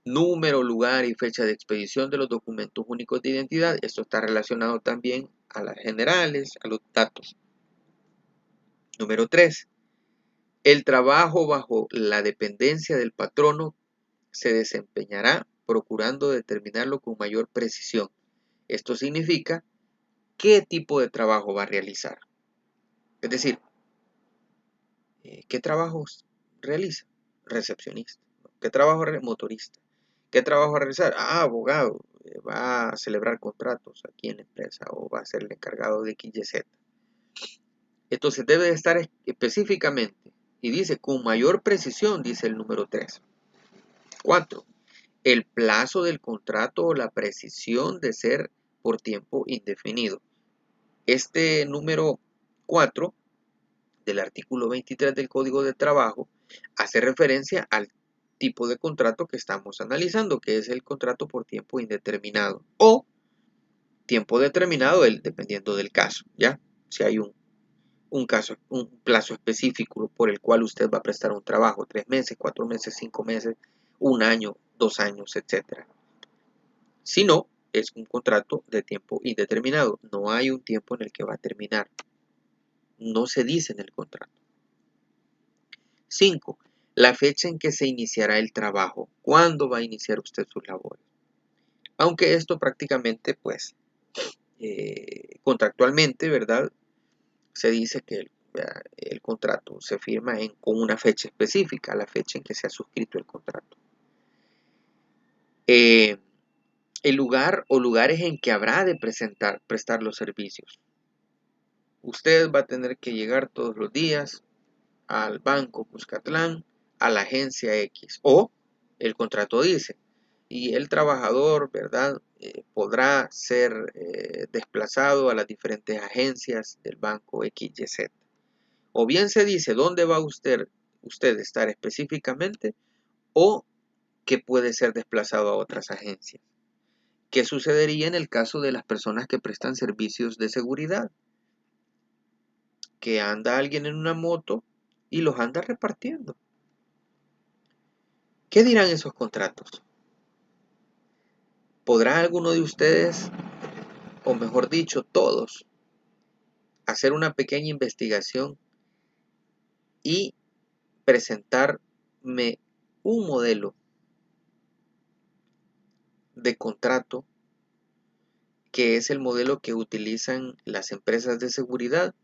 Número, lugar y fecha de expedición de los documentos únicos de identidad. Esto está relacionado también a las generales, a los datos. Número 3. El trabajo bajo la dependencia del patrono se desempeñará procurando determinarlo con mayor precisión. Esto significa qué tipo de trabajo va a realizar. Es decir, ¿qué trabajos realiza? Recepcionista. ¿Qué trabajo motorista? ¿Qué trabajo va a realizar? Abogado. Va a celebrar contratos aquí en la empresa o va a ser el encargado de XYZ. Entonces debe de estar específicamente, y dice con mayor precisión, dice el número 3. 4. El plazo del contrato o la precisión de ser por tiempo indefinido. Este número 4 del artículo 23 del Código de Trabajo hace referencia al tipo de contrato que estamos analizando, que es el contrato por tiempo indeterminado o tiempo determinado, dependiendo del caso, ¿ya? Si hay un plazo específico por el cual usted va a prestar un trabajo, 3 meses, 4 meses, 5 meses, un año, 2 años, etc. Si no, es un contrato de tiempo indeterminado. No hay un tiempo en el que va a terminar. No se dice en el contrato. 5. La fecha en que se iniciará el trabajo. ¿Cuándo va a iniciar usted sus labores? Aunque esto prácticamente, pues, contractualmente, ¿verdad? Se dice que el contrato se firma con una fecha específica, la fecha en que se ha suscrito el contrato. El lugar o lugares en que habrá de prestar los servicios. Usted va a tener que llegar todos los días al Banco Cuscatlán, a la agencia X, o el contrato dice, y el trabajador, ¿verdad? Podrá ser desplazado a las diferentes agencias del banco XYZ. O bien se dice dónde va usted estar específicamente, o que puede ser desplazado a otras agencias. ¿Qué sucedería en el caso de las personas que prestan servicios de seguridad? Que anda alguien en una moto y los anda repartiendo. ¿Qué dirán esos contratos? ¿Podrá alguno de ustedes, o mejor dicho, todos, hacer una pequeña investigación y presentarme un modelo de contrato que es el modelo que utilizan las empresas de seguridad?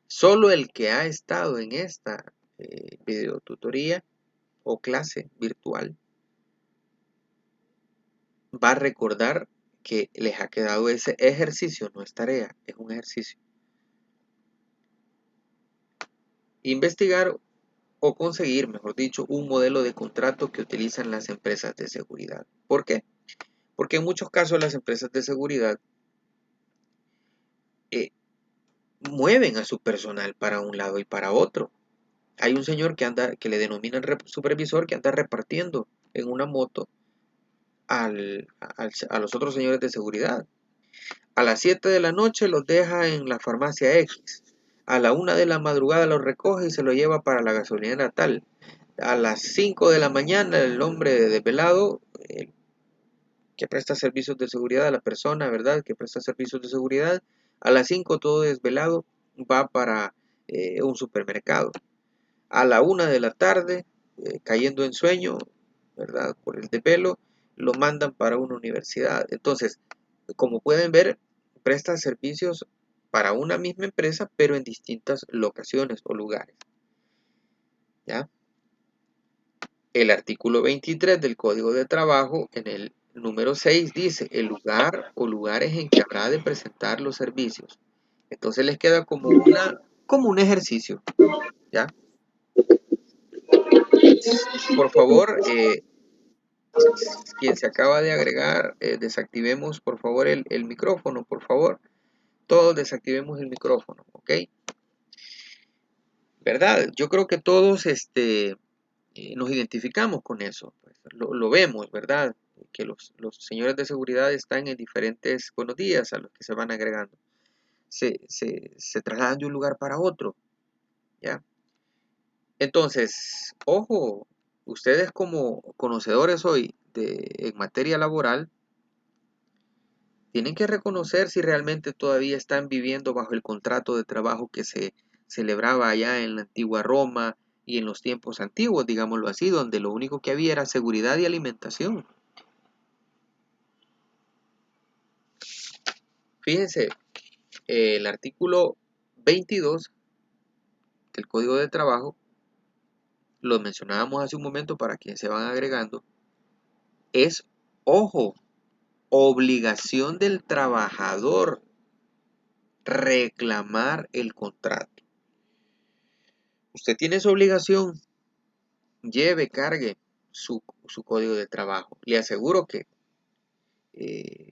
Solo el que ha estado en esta videotutoría o clase virtual va a recordar que les ha quedado ese ejercicio, no es tarea, es un ejercicio. Investigar o conseguir, mejor dicho, un modelo de contrato que utilizan las empresas de seguridad. ¿Por qué? Porque en muchos casos las empresas de seguridad mueven a su personal para un lado y para otro. Hay un señor que le denominan supervisor, que anda repartiendo en una moto a los otros señores de seguridad. A las 7 de la noche los deja en la farmacia X. A la 1 de la madrugada los recoge y se lo lleva para la gasolinera tal. A las 5 de la mañana el hombre desvelado, que presta servicios de seguridad, a la persona, ¿verdad?, que presta servicios de seguridad, a las 5 todo desvelado va para un supermercado. A la 1 de la tarde, cayendo en sueño, ¿verdad?, por el desvelo, lo mandan para una universidad. Entonces, como pueden ver, presta servicios para una misma empresa, pero en distintas locaciones o lugares. ¿Ya? El artículo 23 del Código de Trabajo, en el número 6, dice el lugar o lugares en que habrá de presentar los servicios. Entonces les queda como un ejercicio. ¿Ya? Por favor, quien se acaba de agregar, desactivemos por favor el micrófono, por favor. Todos desactivemos el micrófono, ¿ok? ¿Verdad? Yo creo que todos nos identificamos con eso, pues, lo vemos, ¿verdad? Que los señores de seguridad están en diferentes, buenos días a los que se van agregando. Se trasladan de un lugar para otro, ¿ya? Entonces, ojo, ustedes como conocedores hoy en materia laboral, tienen que reconocer si realmente todavía están viviendo bajo el contrato de trabajo que se celebraba allá en la antigua Roma y en los tiempos antiguos, digámoslo así, donde lo único que había era seguridad y alimentación. Fíjense, el artículo 22 del Código de Trabajo, lo mencionábamos hace un momento para quienes se van agregando, es, ojo, obligación del trabajador reclamar el contrato. Usted tiene esa obligación, cargue su código de trabajo. Le aseguro que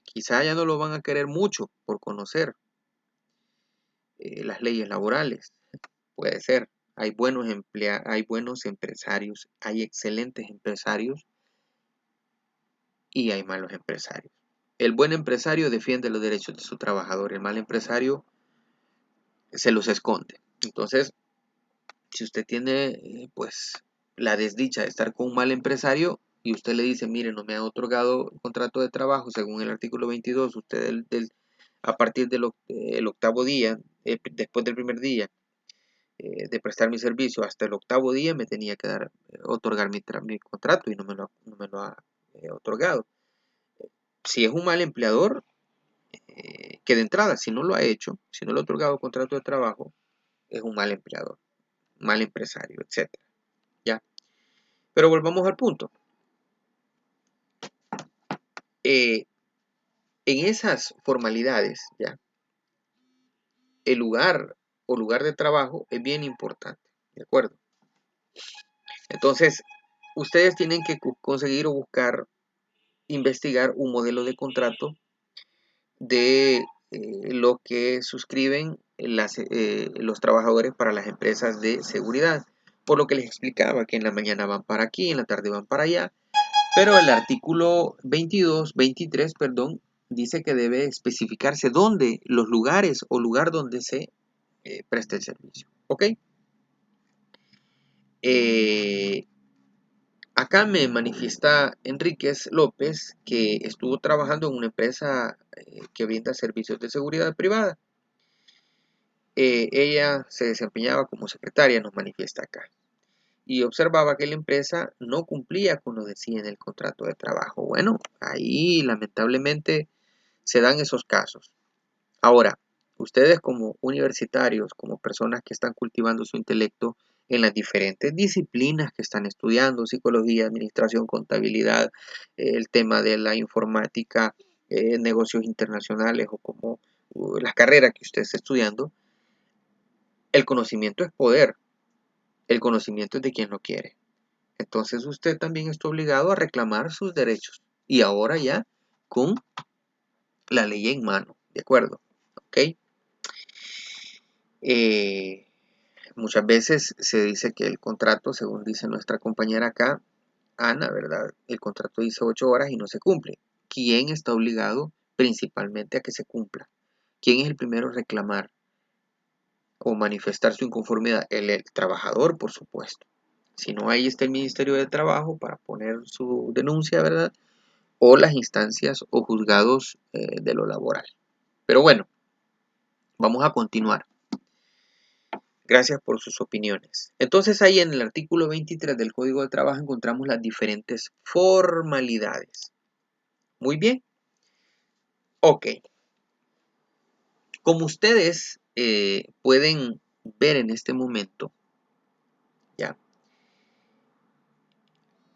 quizá ya no lo van a querer mucho por conocer las leyes laborales. Puede ser. Hay buenos empresarios, hay excelentes empresarios y hay malos empresarios. El buen empresario defiende los derechos de su trabajador, el mal empresario se los esconde. Entonces, Si usted tiene, pues, la desdicha de estar con un mal empresario y usted le dice, mire, no me ha otorgado el contrato de trabajo según el artículo 22, usted a partir el octavo día, después del primer día de prestar mi servicio hasta el octavo día me tenía que otorgar mi contrato y no me lo ha otorgado. Si es un mal empleador, que de entrada, si no lo ha hecho, si no le ha otorgado contrato de trabajo, es un mal empleador, mal empresario, etcétera. ¿Ya? Pero volvamos al punto. En esas formalidades, ¿ya? El lugar o lugar de trabajo es bien importante, ¿de acuerdo? Entonces, ustedes tienen que conseguir o buscar, investigar un modelo de contrato de lo que suscriben los trabajadores para las empresas de seguridad. Por lo que les explicaba que en la mañana van para aquí, en la tarde van para allá, pero el artículo 23, perdón, dice que debe especificarse dónde, los lugares o lugar donde se presta el servicio. ¿Ok? Acá me manifiesta Enríquez López que estuvo trabajando en una empresa que brinda servicios de seguridad privada. Ella se desempeñaba como secretaria, nos manifiesta acá, y observaba que la empresa no cumplía con lo que decía en el contrato de trabajo. Bueno, ahí lamentablemente se dan esos casos. Ahora, ustedes como universitarios, como personas que están cultivando su intelecto en las diferentes disciplinas que están estudiando, psicología, administración, contabilidad, el tema de la informática, negocios internacionales o como las carreras que usted está estudiando, el conocimiento es poder, el conocimiento es de quien lo quiere. Entonces usted también está obligado a reclamar sus derechos. Y ahora ya con la ley en mano, ¿de acuerdo? ¿Ok? Muchas veces se dice que el contrato, según dice nuestra compañera acá, Ana, ¿verdad? El contrato dice 8 horas y no se cumple. ¿Quién está obligado principalmente a que se cumpla? ¿Quién es el primero a reclamar o manifestar su inconformidad? El trabajador, por supuesto. Si no, ahí está el Ministerio de Trabajo para poner su denuncia, ¿verdad? O las instancias o juzgados de lo laboral. Pero bueno, vamos a continuar. Gracias por sus opiniones. Entonces ahí en el artículo 23 del Código de Trabajo encontramos las diferentes formalidades. Muy bien. Ok. Como ustedes pueden ver en este momento, ya,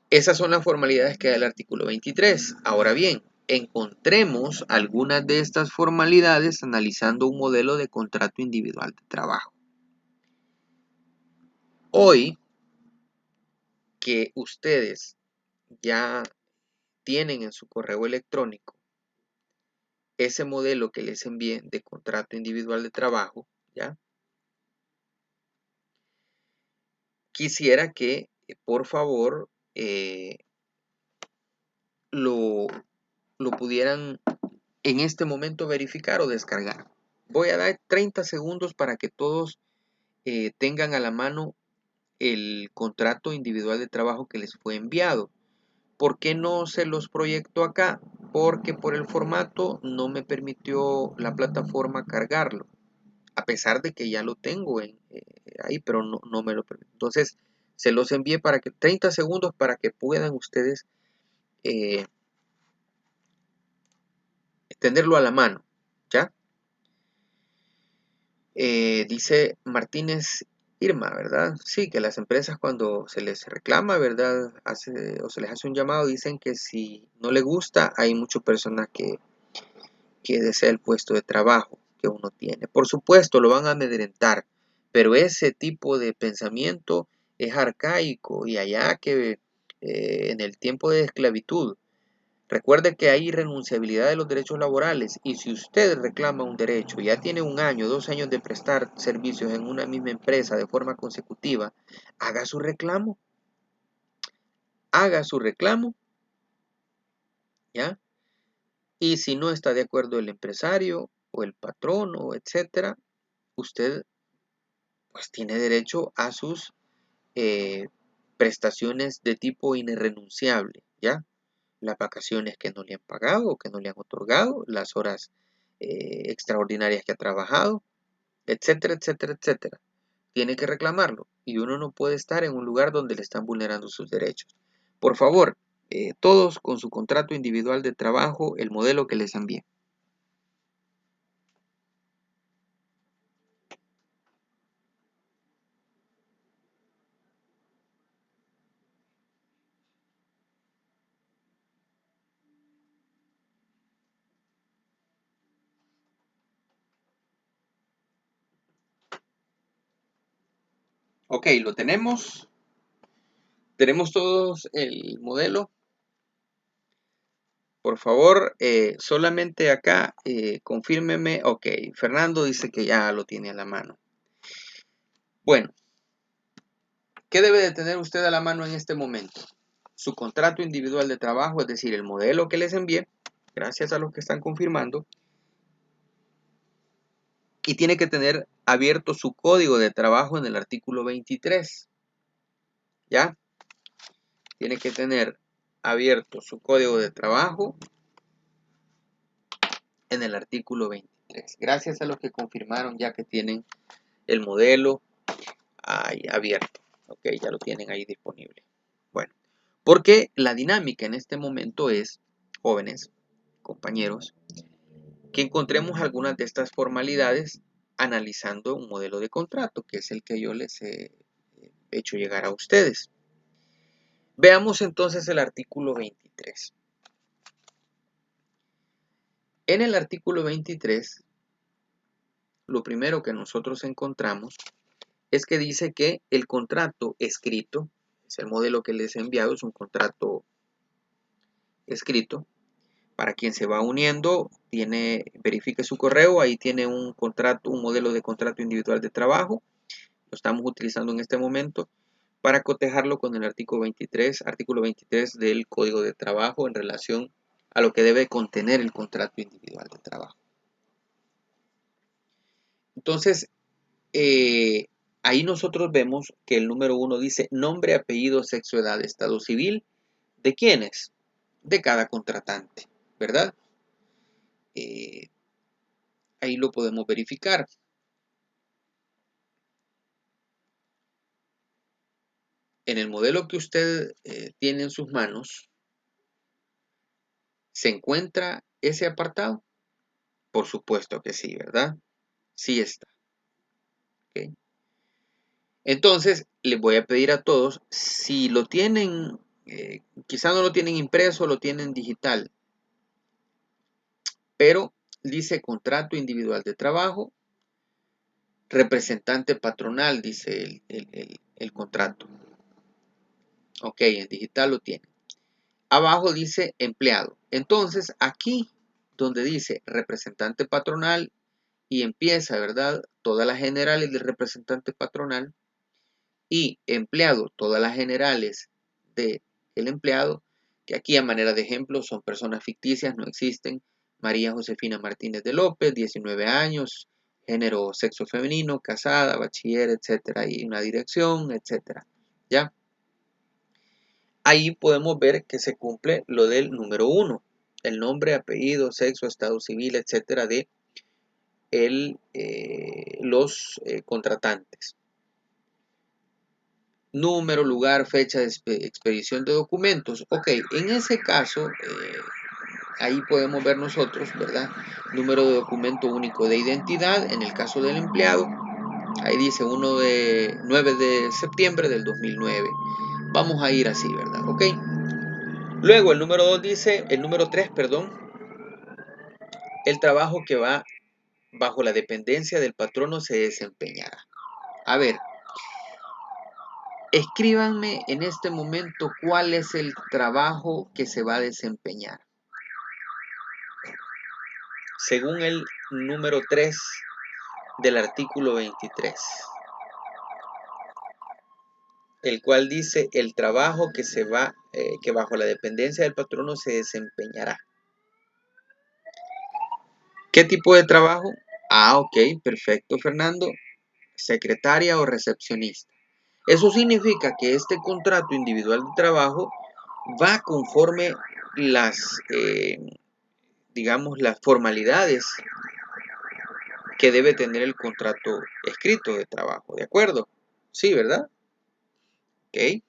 esas son las formalidades que da el artículo 23. Ahora bien, encontremos algunas de estas formalidades analizando un modelo de contrato individual de trabajo. Hoy que ustedes ya tienen en su correo electrónico ese modelo que les envié de contrato individual de trabajo, ¿ya? Quisiera que, por favor, lo, lo pudieran en este momento verificar o descargar. Voy a dar 30 segundos para que todos tengan a la mano el contrato individual de trabajo que les fue enviado. ¿Por qué no se los proyecto acá? Porque por el formato no me permitió la plataforma cargarlo, a pesar de que ya lo tengo ahí, pero no me lo permite. Entonces, se los envié para que 30 segundos para que puedan ustedes eh, tenerlo a la mano, ¿ya? Dice Martínez Irma, ¿verdad? Sí, que las empresas cuando se les reclama, ¿verdad? O se les hace un llamado, dicen que si no le gusta, hay muchas personas que desea el puesto de trabajo que uno tiene. Por supuesto, lo van a amedrentar, pero ese tipo de pensamiento es arcaico y allá que en el tiempo de esclavitud. Recuerde que hay irrenunciabilidad de los derechos laborales y si usted reclama un derecho, ya tiene 1 año, 2 años de prestar servicios en una misma empresa de forma consecutiva, haga su reclamo, ¿ya? Y si no está de acuerdo el empresario o el patrono, etcétera, usted pues tiene derecho a sus prestaciones de tipo irrenunciable, ¿ya? Las vacaciones que no le han pagado o que no le han otorgado, las horas extraordinarias que ha trabajado, etcétera, etcétera, etcétera. Tiene que reclamarlo y uno no puede estar en un lugar donde le están vulnerando sus derechos. Por favor, todos con su contrato individual de trabajo, el modelo que les envíe. Ok, lo tenemos. Tenemos todos el modelo. Por favor, solamente acá confírmeme. Ok, Fernando dice que ya lo tiene a la mano. Bueno, ¿qué debe de tener usted a la mano en este momento? Su contrato individual de trabajo, es decir, el modelo que les envié, gracias a los que están confirmando, y tiene que tener abierto su código de trabajo en el artículo 23, ¿ya? Tiene que tener abierto su código de trabajo en el artículo 23. Gracias a los que confirmaron ya que tienen el modelo ahí abierto, ok, ya lo tienen ahí disponible. Bueno, porque la dinámica en este momento es, jóvenes, compañeros, que encontremos algunas de estas formalidades analizando un modelo de contrato, que es el que yo les he hecho llegar a ustedes. Veamos entonces el artículo 23. En el artículo 23, lo primero que nosotros encontramos es que dice que el contrato escrito, es el modelo que les he enviado, es un contrato escrito. Para quien se va uniendo, verifique su correo, ahí tiene un contrato, un modelo de contrato individual de trabajo. Lo estamos utilizando en este momento para cotejarlo con el artículo 23 del Código de Trabajo en relación a lo que debe contener el contrato individual de trabajo. Entonces, ahí nosotros vemos que el número 1 dice nombre, apellido, sexo, edad, estado civil. ¿De quiénes? De cada contratante, ¿verdad? Ahí lo podemos verificar. En el modelo que usted tiene en sus manos, ¿se encuentra ese apartado? Por supuesto que sí, ¿verdad? Sí está. ¿Okay? Entonces, les voy a pedir a todos, si lo tienen, quizá no lo tienen impreso, lo tienen digital, pero dice contrato individual de trabajo, representante patronal, dice el contrato. Ok, en digital lo tiene. Abajo dice empleado. Entonces, aquí donde dice representante patronal y empieza, ¿verdad? Todas las generales del representante patronal y empleado, todas las generales del empleado, que aquí a manera de ejemplo son personas ficticias, no existen. María Josefina Martínez de López, 19 años, género sexo femenino, casada, bachiller, etcétera, y una dirección, etcétera. ¿Ya? Ahí podemos ver que se cumple lo del número 1, el nombre, apellido, sexo, estado civil, etcétera, de los contratantes. Número, lugar, fecha de expedición de documentos. Ok, en ese caso, ahí podemos ver nosotros, ¿verdad? Número de documento único de identidad, en el caso del empleado, ahí dice 9 de septiembre del 2009. Vamos a ir así, ¿verdad? Ok. Luego el número 2 dice, el número 3, perdón, el trabajo que va bajo la dependencia del patrono se desempeñará. A ver, escríbanme en este momento cuál es el trabajo que se va a desempeñar. Según el número 3 del artículo 23, el cual dice el trabajo que bajo la dependencia del patrono se desempeñará. ¿Qué tipo de trabajo? Ah, ok, perfecto, Fernando. secretaria o recepcionista. Eso significa que este contrato individual de trabajo va conforme las, digamos, las formalidades que debe tener el contrato escrito de trabajo, ¿de acuerdo? Sí, ¿verdad? Ok.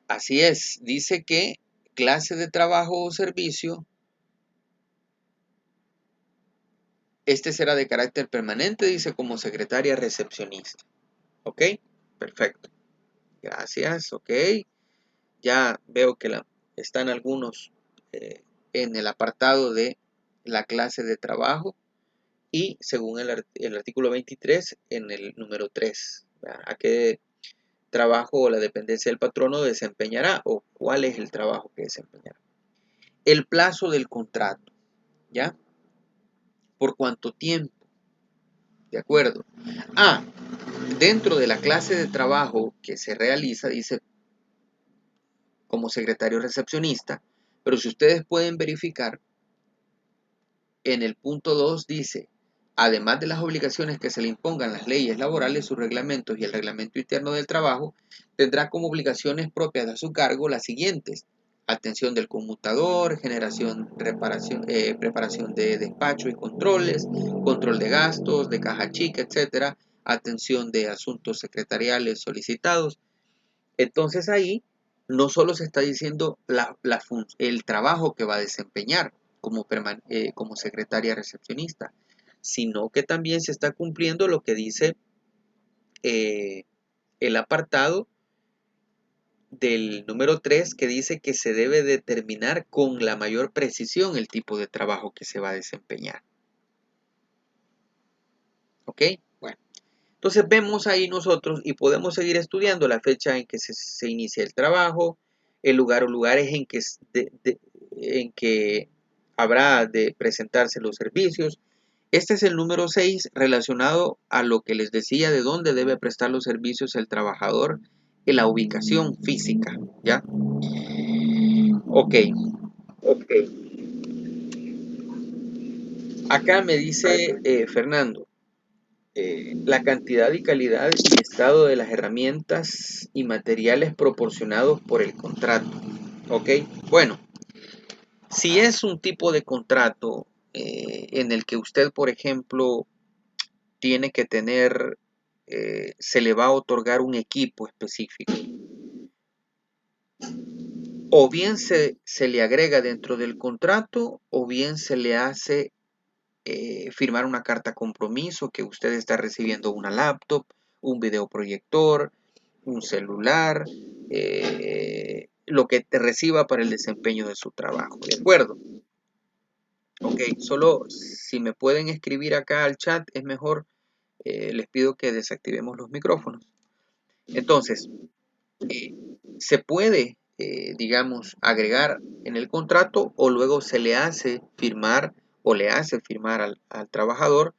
Así es, dice que clase de trabajo o servicio, este será de carácter permanente, dice como secretaria recepcionista. ¿Ok? Perfecto. Gracias, ok. Ya veo que están algunos en el apartado de la clase de trabajo y según el artículo 23 en el número 3. ¿A qué trabajo o la dependencia del patrono desempeñará o cuál es el trabajo que desempeñará? El plazo del contrato, ¿ya? ¿Por cuánto tiempo? ¿De acuerdo? Dentro de la clase de trabajo que se realiza, dice como secretario recepcionista, pero si ustedes pueden verificar, en el punto 2 dice, además de las obligaciones que se le impongan las leyes laborales, sus reglamentos y el reglamento interno del trabajo, tendrá como obligaciones propias de su cargo las siguientes: atención del conmutador, generación, preparación de despacho y controles, control de gastos, de caja chica, etcétera, atención de asuntos secretariales solicitados. Entonces ahí no solo se está diciendo el trabajo que va a desempeñar como secretaria recepcionista, sino que también se está cumpliendo lo que dice el apartado del número 3, que dice que se debe determinar con la mayor precisión el tipo de trabajo que se va a desempeñar. ¿Ok? Bueno, entonces vemos ahí nosotros y podemos seguir estudiando la fecha en que se inicia el trabajo, el lugar o lugares en que habrá de presentarse los servicios. Este es el número 6 relacionado a lo que les decía de dónde debe prestar los servicios el trabajador en la ubicación física, ¿ya? Ok, acá me dice Fernando, la cantidad y calidad y estado de las herramientas y materiales proporcionados por el contrato. Ok, bueno, si es un tipo de contrato en el que usted, por ejemplo, tiene que tener, se le va a otorgar un equipo específico, o bien se le agrega dentro del contrato, o bien se le hace firmar una carta compromiso que usted está recibiendo una laptop, un videoproyector, un celular, lo que te reciba para el desempeño de su trabajo, ¿de acuerdo? Ok, solo si me pueden escribir acá al chat es mejor, les pido que desactivemos los micrófonos. Entonces, se puede, digamos, agregar en el contrato o luego se le hace firmar o le hace firmar al trabajador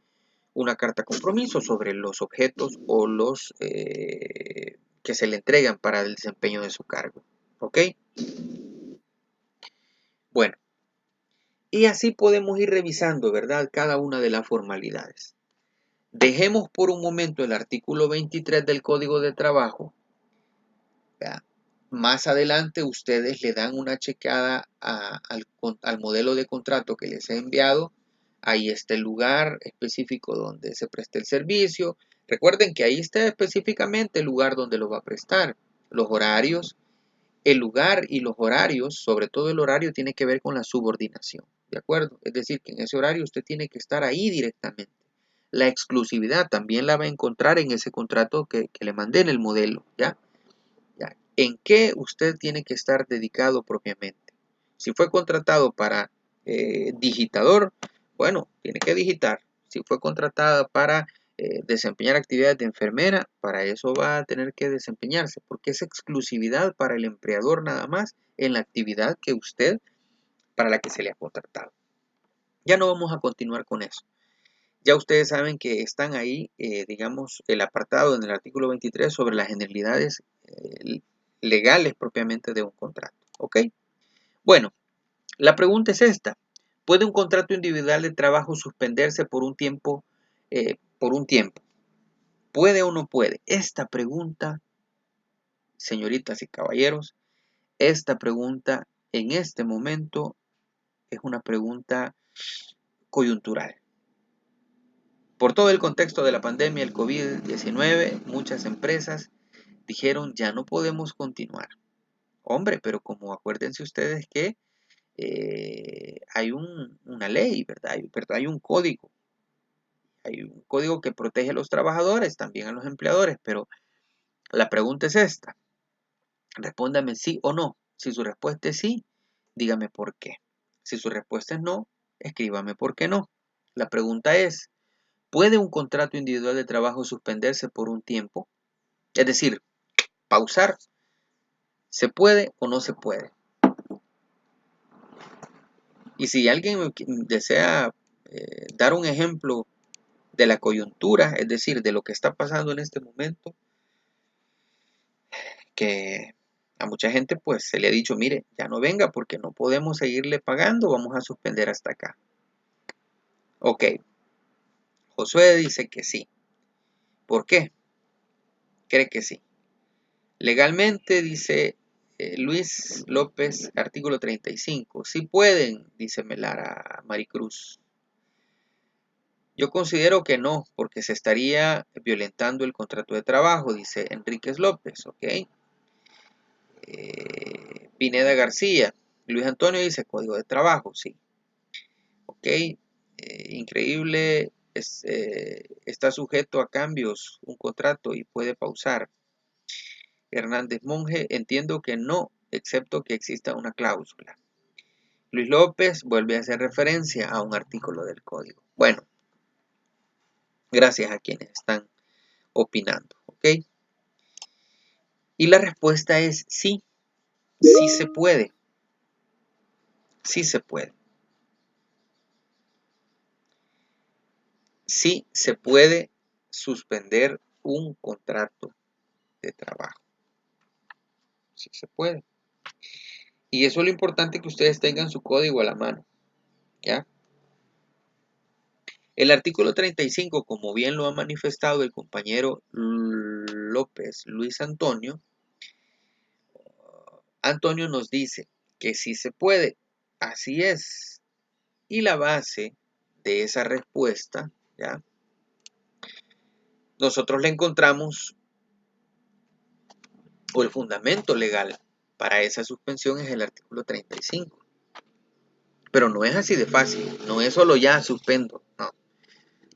una carta compromiso sobre los objetos o los que se le entregan para el desempeño de su cargo. ¿Ok? Bueno, y así podemos ir revisando, ¿verdad? Cada una de las formalidades. Dejemos por un momento el artículo 23 del Código de Trabajo. ¿Verdad? Más adelante ustedes le dan una checada al modelo de contrato que les he enviado. Ahí está el lugar específico donde se presta el servicio. Recuerden que ahí está específicamente el lugar donde lo va a prestar, los horarios. El lugar y los horarios, sobre todo el horario, tiene que ver con la subordinación, ¿de acuerdo? Es decir, que en ese horario usted tiene que estar ahí directamente. La exclusividad también la va a encontrar en ese contrato que le mandé en el modelo, ¿ya? ¿En qué usted tiene que estar dedicado propiamente? Si fue contratado para digitador, bueno, tiene que digitar. Si fue contratada para desempeñar actividades de enfermera, para eso va a tener que desempeñarse, porque es exclusividad para el empleador nada más en la actividad que usted, para la que se le ha contratado. Ya no vamos a continuar con eso. Ya ustedes saben que están ahí, digamos, el apartado en el artículo 23 sobre las generalidades legales propiamente de un contrato. ¿Ok? Bueno, la pregunta es esta. ¿Puede un contrato individual de trabajo suspenderse por un tiempo por un tiempo. ¿Puede o no puede? Esta pregunta, señoritas y caballeros, esta pregunta en este momento es una pregunta coyuntural. Por todo el contexto de la pandemia, el COVID-19, muchas empresas dijeron ya no podemos continuar. Hombre, pero como acuérdense ustedes que hay una ley, ¿verdad? Hay un código. Hay un código que protege a los trabajadores, también a los empleadores, pero la pregunta es esta. Respóndame sí o no. Si su respuesta es sí, dígame por qué. Si su respuesta es no, escríbame por qué no. La pregunta es, ¿puede un contrato individual de trabajo suspenderse por un tiempo? Es decir, pausar. ¿Se puede o no se puede? Y si alguien desea dar un ejemplo de la coyuntura, es decir, de lo que está pasando en este momento, que a mucha gente pues se le ha dicho, mire, ya no venga porque no podemos seguirle pagando, vamos a suspender hasta acá. Ok, Josué dice que sí. ¿Por qué? Cree que sí. Legalmente dice Luis López, artículo 35. Sí pueden, dice Melara Maricruz. Yo considero que no, porque se estaría violentando el contrato de trabajo, dice Enríquez López, ¿ok? Pineda García, Luis Antonio dice código de trabajo, sí. Ok, increíble, está sujeto a cambios un contrato y puede pausar. Hernández Monge, entiendo que no, excepto que exista una cláusula. Luis López vuelve a hacer referencia a un artículo del código. Bueno, gracias a quienes están opinando, ¿ok? Y la respuesta es sí, sí se puede, sí se puede. Sí se puede suspender un contrato de trabajo. Sí se puede. Y eso es lo importante, que ustedes tengan su código a la mano, ¿ya? El artículo 35, como bien lo ha manifestado el compañero López Luis Antonio, Antonio nos dice que sí se puede, así es. Y la base de esa respuesta, ¿ya? Nosotros le encontramos, o el fundamento legal para esa suspensión es el artículo 35. Pero no es así de fácil, no es solo ya suspendo, no.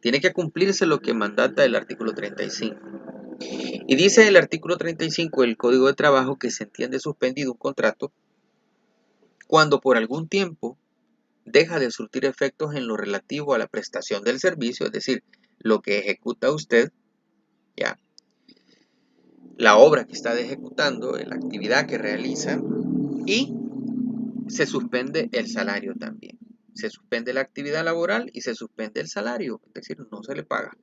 Tiene que cumplirse lo que mandata el artículo 35. Y dice el artículo 35 del Código de Trabajo que se entiende suspendido un contrato cuando por algún tiempo deja de surtir efectos en lo relativo a la prestación del servicio, es decir, lo que ejecuta usted, ya, la obra que está ejecutando, la actividad que realiza, y se suspende el salario también. Se suspende la actividad laboral y se suspende el salario, es decir, no se le paga.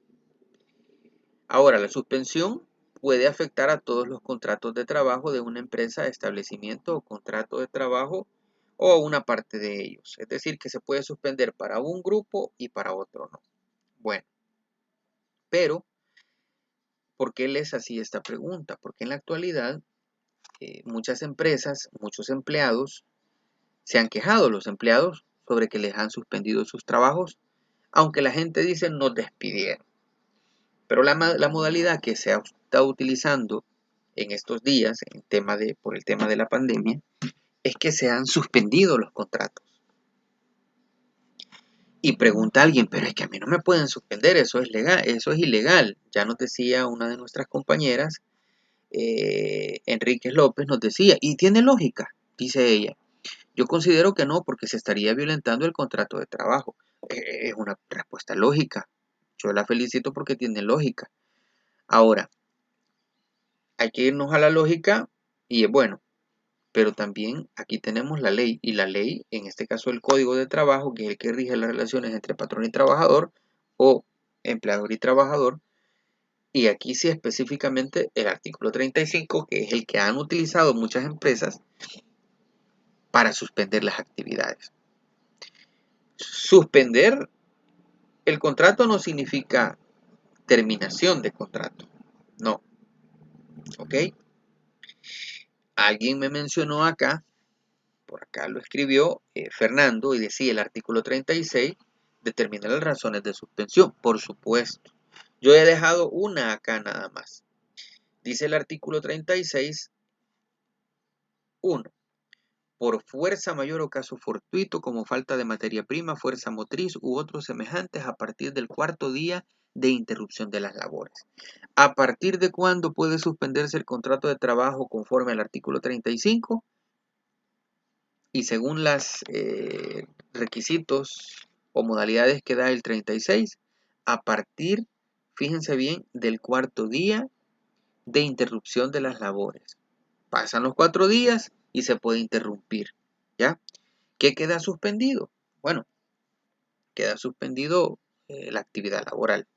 Ahora, la suspensión puede afectar a todos los contratos de trabajo de una empresa, establecimiento o contrato de trabajo, o a una parte de ellos. Es decir, que se puede suspender para un grupo y para otro no. Bueno, pero ¿por qué les hacía esta pregunta? Porque en la actualidad muchas empresas, muchos empleados, se han quejado los empleados sobre que les han suspendido sus trabajos, aunque la gente dice nos despidieron. Pero la modalidad que se ha estado utilizando en estos días por el tema de la pandemia es que se han suspendido los contratos. Y pregunta a alguien, pero es que a mí no me pueden suspender, eso es legal, eso es ilegal. Ya nos decía una de nuestras compañeras, Enríquez López, nos decía, y tiene lógica, dice ella. Yo considero que no, porque se estaría violentando el contrato de trabajo. Es una respuesta lógica. Yo la felicito porque tiene lógica. Ahora, hay que irnos a la lógica y es bueno, pero también aquí tenemos la ley, y la ley, en este caso el Código de Trabajo, que es el que rige las relaciones entre patrón y trabajador o empleador y trabajador, y aquí sí específicamente el artículo 35, que es el que han utilizado muchas empresas para suspender las actividades. Suspender el contrato no significa terminación de contrato. No. ¿Ok? Alguien me mencionó acá, por acá lo escribió Fernando, y decía el artículo 36 determina las razones de suspensión. Por supuesto. Yo he dejado una acá nada más. Dice el artículo 36, 1. Por fuerza mayor o caso fortuito, como falta de materia prima, fuerza motriz u otros semejantes, a partir del cuarto día de interrupción de las labores. ¿A partir de cuándo puede suspenderse el contrato de trabajo conforme al artículo 35? Y según los requisitos o modalidades que da el 36, a partir, fíjense bien, del cuarto día de interrupción de las labores. Pasan los 4 días y se puede interrumpir, ¿ya? ¿Qué queda suspendido? Bueno, queda suspendido la actividad laboral.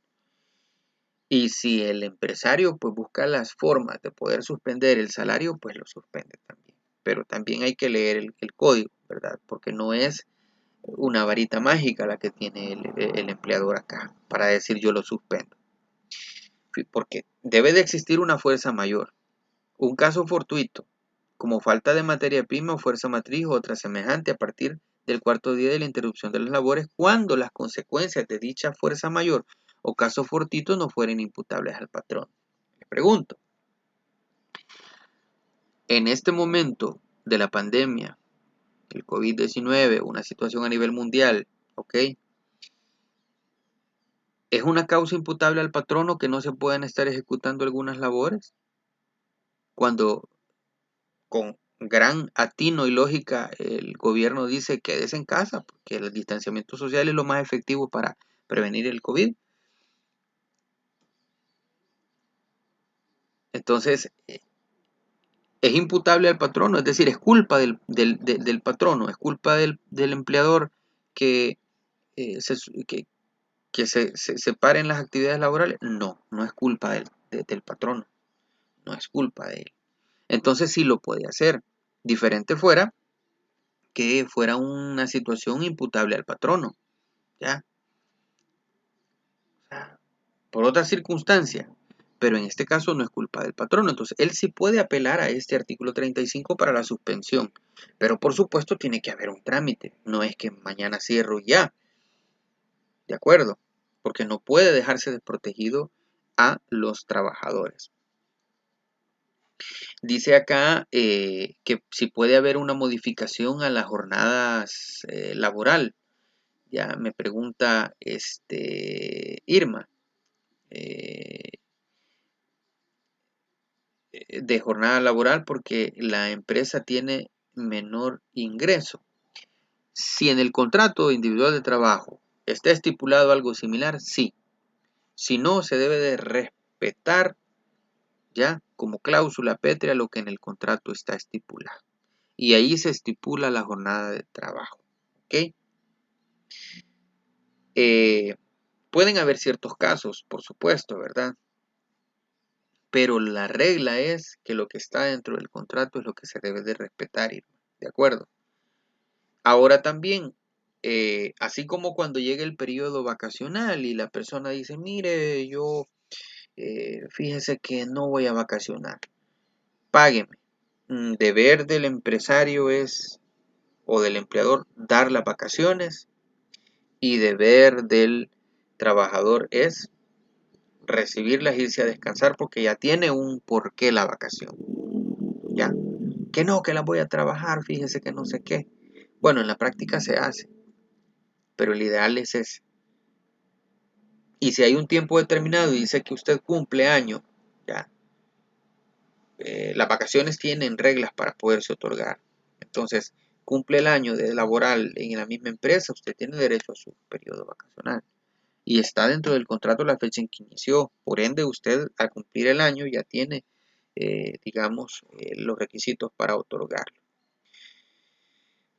Y si el empresario pues busca las formas de poder suspender el salario, pues lo suspende también. Pero también hay que leer el código, ¿verdad? Porque no es una varita mágica la que tiene el empleador acá para decir yo lo suspendo. Porque debe de existir una fuerza mayor. Un caso fortuito, como falta de materia prima o fuerza matriz o otra semejante a partir del cuarto día de la interrupción de las labores, cuando las consecuencias de dicha fuerza mayor o caso fortuito no fueren imputables al patrón. Le pregunto, en este momento de la pandemia, el COVID-19, una situación a nivel mundial, ¿ok? ¿Es una causa imputable al patrono que no se puedan estar ejecutando algunas labores? Cuando con gran atino y lógica el gobierno dice quédese en casa, porque el distanciamiento social es lo más efectivo para prevenir el COVID. Entonces, es imputable al patrono, es decir, es culpa del patrono, es culpa del empleador que, eh, se, que, que se separen las actividades laborales. No, no es culpa del patrono, no es culpa de él. Entonces sí lo puede hacer. Diferente fuera que fuera una situación imputable al patrono, ¿ya? Por otra circunstancia, pero en este caso no es culpa del patrono. Entonces, él sí puede apelar a este artículo 35 para la suspensión, pero por supuesto tiene que haber un trámite. No es que mañana cierro y ya, ¿de acuerdo? Porque no puede dejarse desprotegido a los trabajadores. Dice acá que si puede haber una modificación a las jornadas laboral. Ya me pregunta Irma, eh, de jornada laboral porque la empresa tiene menor ingreso. Si en el contrato individual de trabajo está estipulado algo similar, sí. Si no, se debe de respetar ya como cláusula pétrea lo que en el contrato está estipulado. Y ahí se estipula la jornada de trabajo. ¿Ok? Pueden haber ciertos casos, por supuesto, ¿verdad? Pero la regla es que lo que está dentro del contrato es lo que se debe de respetar, ¿de acuerdo? Ahora también, así como cuando llega el periodo vacacional y la persona dice, mire, yo fíjese que no voy a vacacionar, págueme. Deber del empresario es, o del empleador, dar las vacaciones, y deber del trabajador es recibirlas e irse a descansar porque ya tiene un porqué la vacación. ¿Ya? Que no, que las voy a trabajar, fíjese que no sé qué. Bueno, en la práctica se hace, pero el ideal es ese. Y si hay un tiempo determinado y dice que usted cumple año, ya, las vacaciones tienen reglas para poderse otorgar. Entonces, cumple el año de laboral en la misma empresa, usted tiene derecho a su periodo vacacional. Y está dentro del contrato la fecha en que inició. Por ende, usted al cumplir el año ya tiene, digamos, los requisitos para otorgarlo.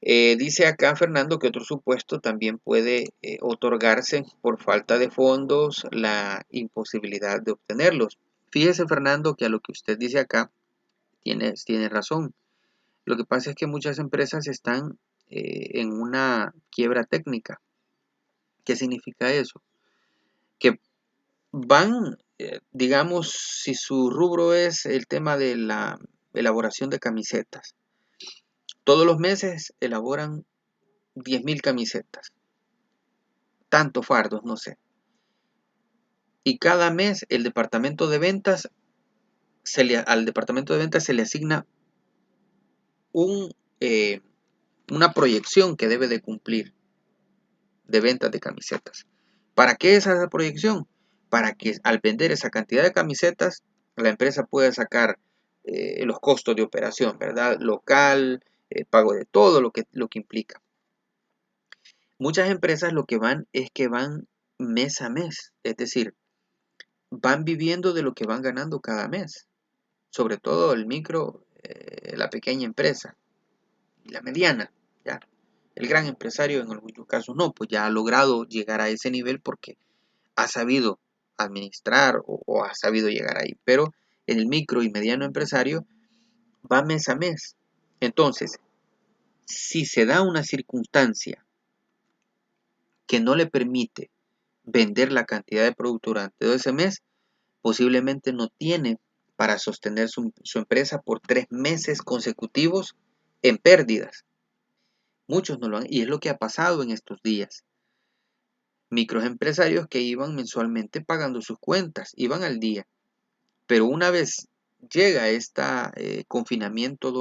Dice acá Fernando que otro supuesto también puede otorgarse por falta de fondos, la imposibilidad de obtenerlos. Fíjese Fernando que a lo que usted dice acá tiene razón. Lo que pasa es que muchas empresas están en una quiebra técnica. ¿Qué significa eso? Que van, digamos, si su rubro es el tema de la elaboración de camisetas, todos los meses elaboran 10.000 camisetas, tantos fardos, no sé. Y cada mes el departamento de ventas al departamento de ventas se le asigna un, eh, una proyección que debe de cumplir de ventas de camisetas. ¿Para qué es esa proyección? Para que al vender esa cantidad de camisetas, la empresa pueda sacar los costos de operación, ¿verdad? Local, pago de todo lo que implica. Muchas empresas lo que van es que van mes a mes, es decir, van viviendo de lo que van ganando cada mes, sobre todo el micro, la pequeña empresa y la mediana, ¿ya? El gran empresario en algunos casos no, pues ya ha logrado llegar a ese nivel porque ha sabido administrar o ha sabido llegar ahí, pero en el micro y mediano empresario va mes a mes. Entonces, si se da una circunstancia que no le permite vender la cantidad de producto durante todo ese mes, posiblemente no tiene para sostener su empresa por 3 meses consecutivos en pérdidas. Muchos no lo han, y es lo que ha pasado en estos días. Microempresarios que iban mensualmente pagando sus cuentas, iban al día, pero una vez llega este confinamiento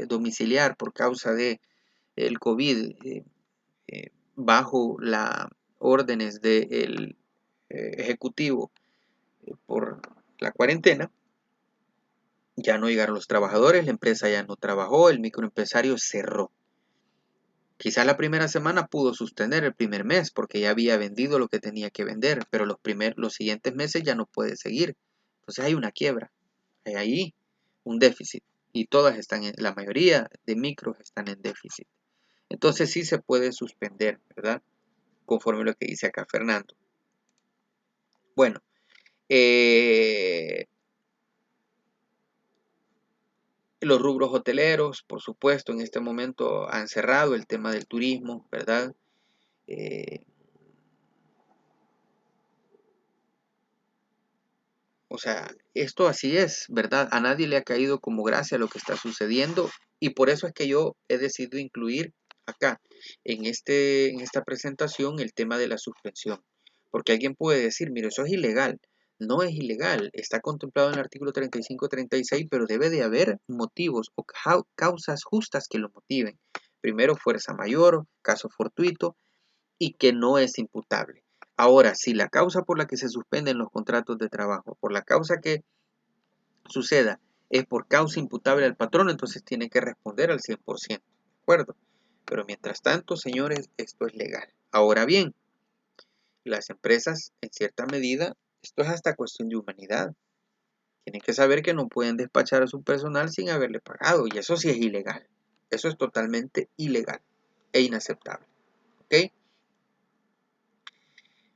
domiciliar por causa de el COVID, bajo las órdenes del ejecutivo por la cuarentena, ya no llegaron los trabajadores, la empresa ya no trabajó, el microempresario cerró. Quizás la primera semana pudo sostener el primer mes porque ya había vendido lo que tenía que vender, pero los siguientes meses ya no puede seguir. Entonces hay una quiebra, hay ahí un déficit y la mayoría de micros están en déficit. Entonces sí se puede suspender, ¿verdad? Conforme a lo que dice acá Fernando. Bueno, los rubros hoteleros, por supuesto, en este momento han cerrado el tema del turismo, ¿verdad? Eh, o sea, esto así es, ¿verdad? A nadie le ha caído como gracia lo que está sucediendo y por eso es que yo he decidido incluir acá, en esta presentación, el tema de la suspensión. Porque alguien puede decir, mire, eso es ilegal. No es ilegal, está contemplado en el artículo 35-36, pero debe de haber motivos o causas justas que lo motiven. Primero, fuerza mayor, caso fortuito y que no es imputable. Ahora, si la causa por la que se suspenden los contratos de trabajo, por la causa que suceda, es por causa imputable al patrón, entonces tiene que responder al 100%, ¿de acuerdo? Pero mientras tanto, señores, esto es legal. Ahora bien, las empresas, en cierta medida, esto es hasta cuestión de humanidad. Tienen que saber que no pueden despachar a su personal sin haberle pagado, y eso sí es ilegal. Eso es totalmente ilegal e inaceptable. ¿Ok?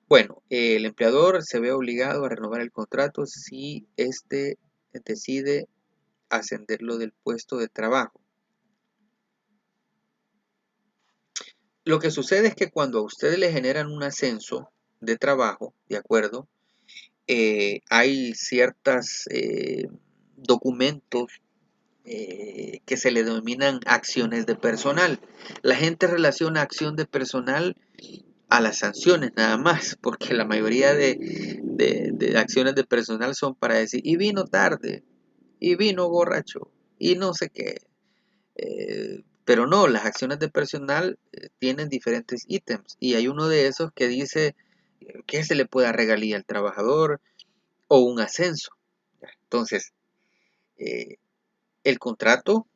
Bueno, el empleador se ve obligado a renovar el contrato si éste decide ascenderlo del puesto de trabajo. Lo que sucede es que cuando a ustedes le generan un ascenso de trabajo, ¿de acuerdo? Hay ciertos documentos que se le denominan acciones de personal. La gente relaciona acción de personal a las sanciones nada más, porque la mayoría de acciones de personal son para decir, y vino tarde, y vino borracho, y no sé qué. Pero no, las acciones de personal tienen diferentes ítems, y hay uno de esos que dice que se le puede dar regalía al trabajador o un ascenso. Entonces, eh, el contrato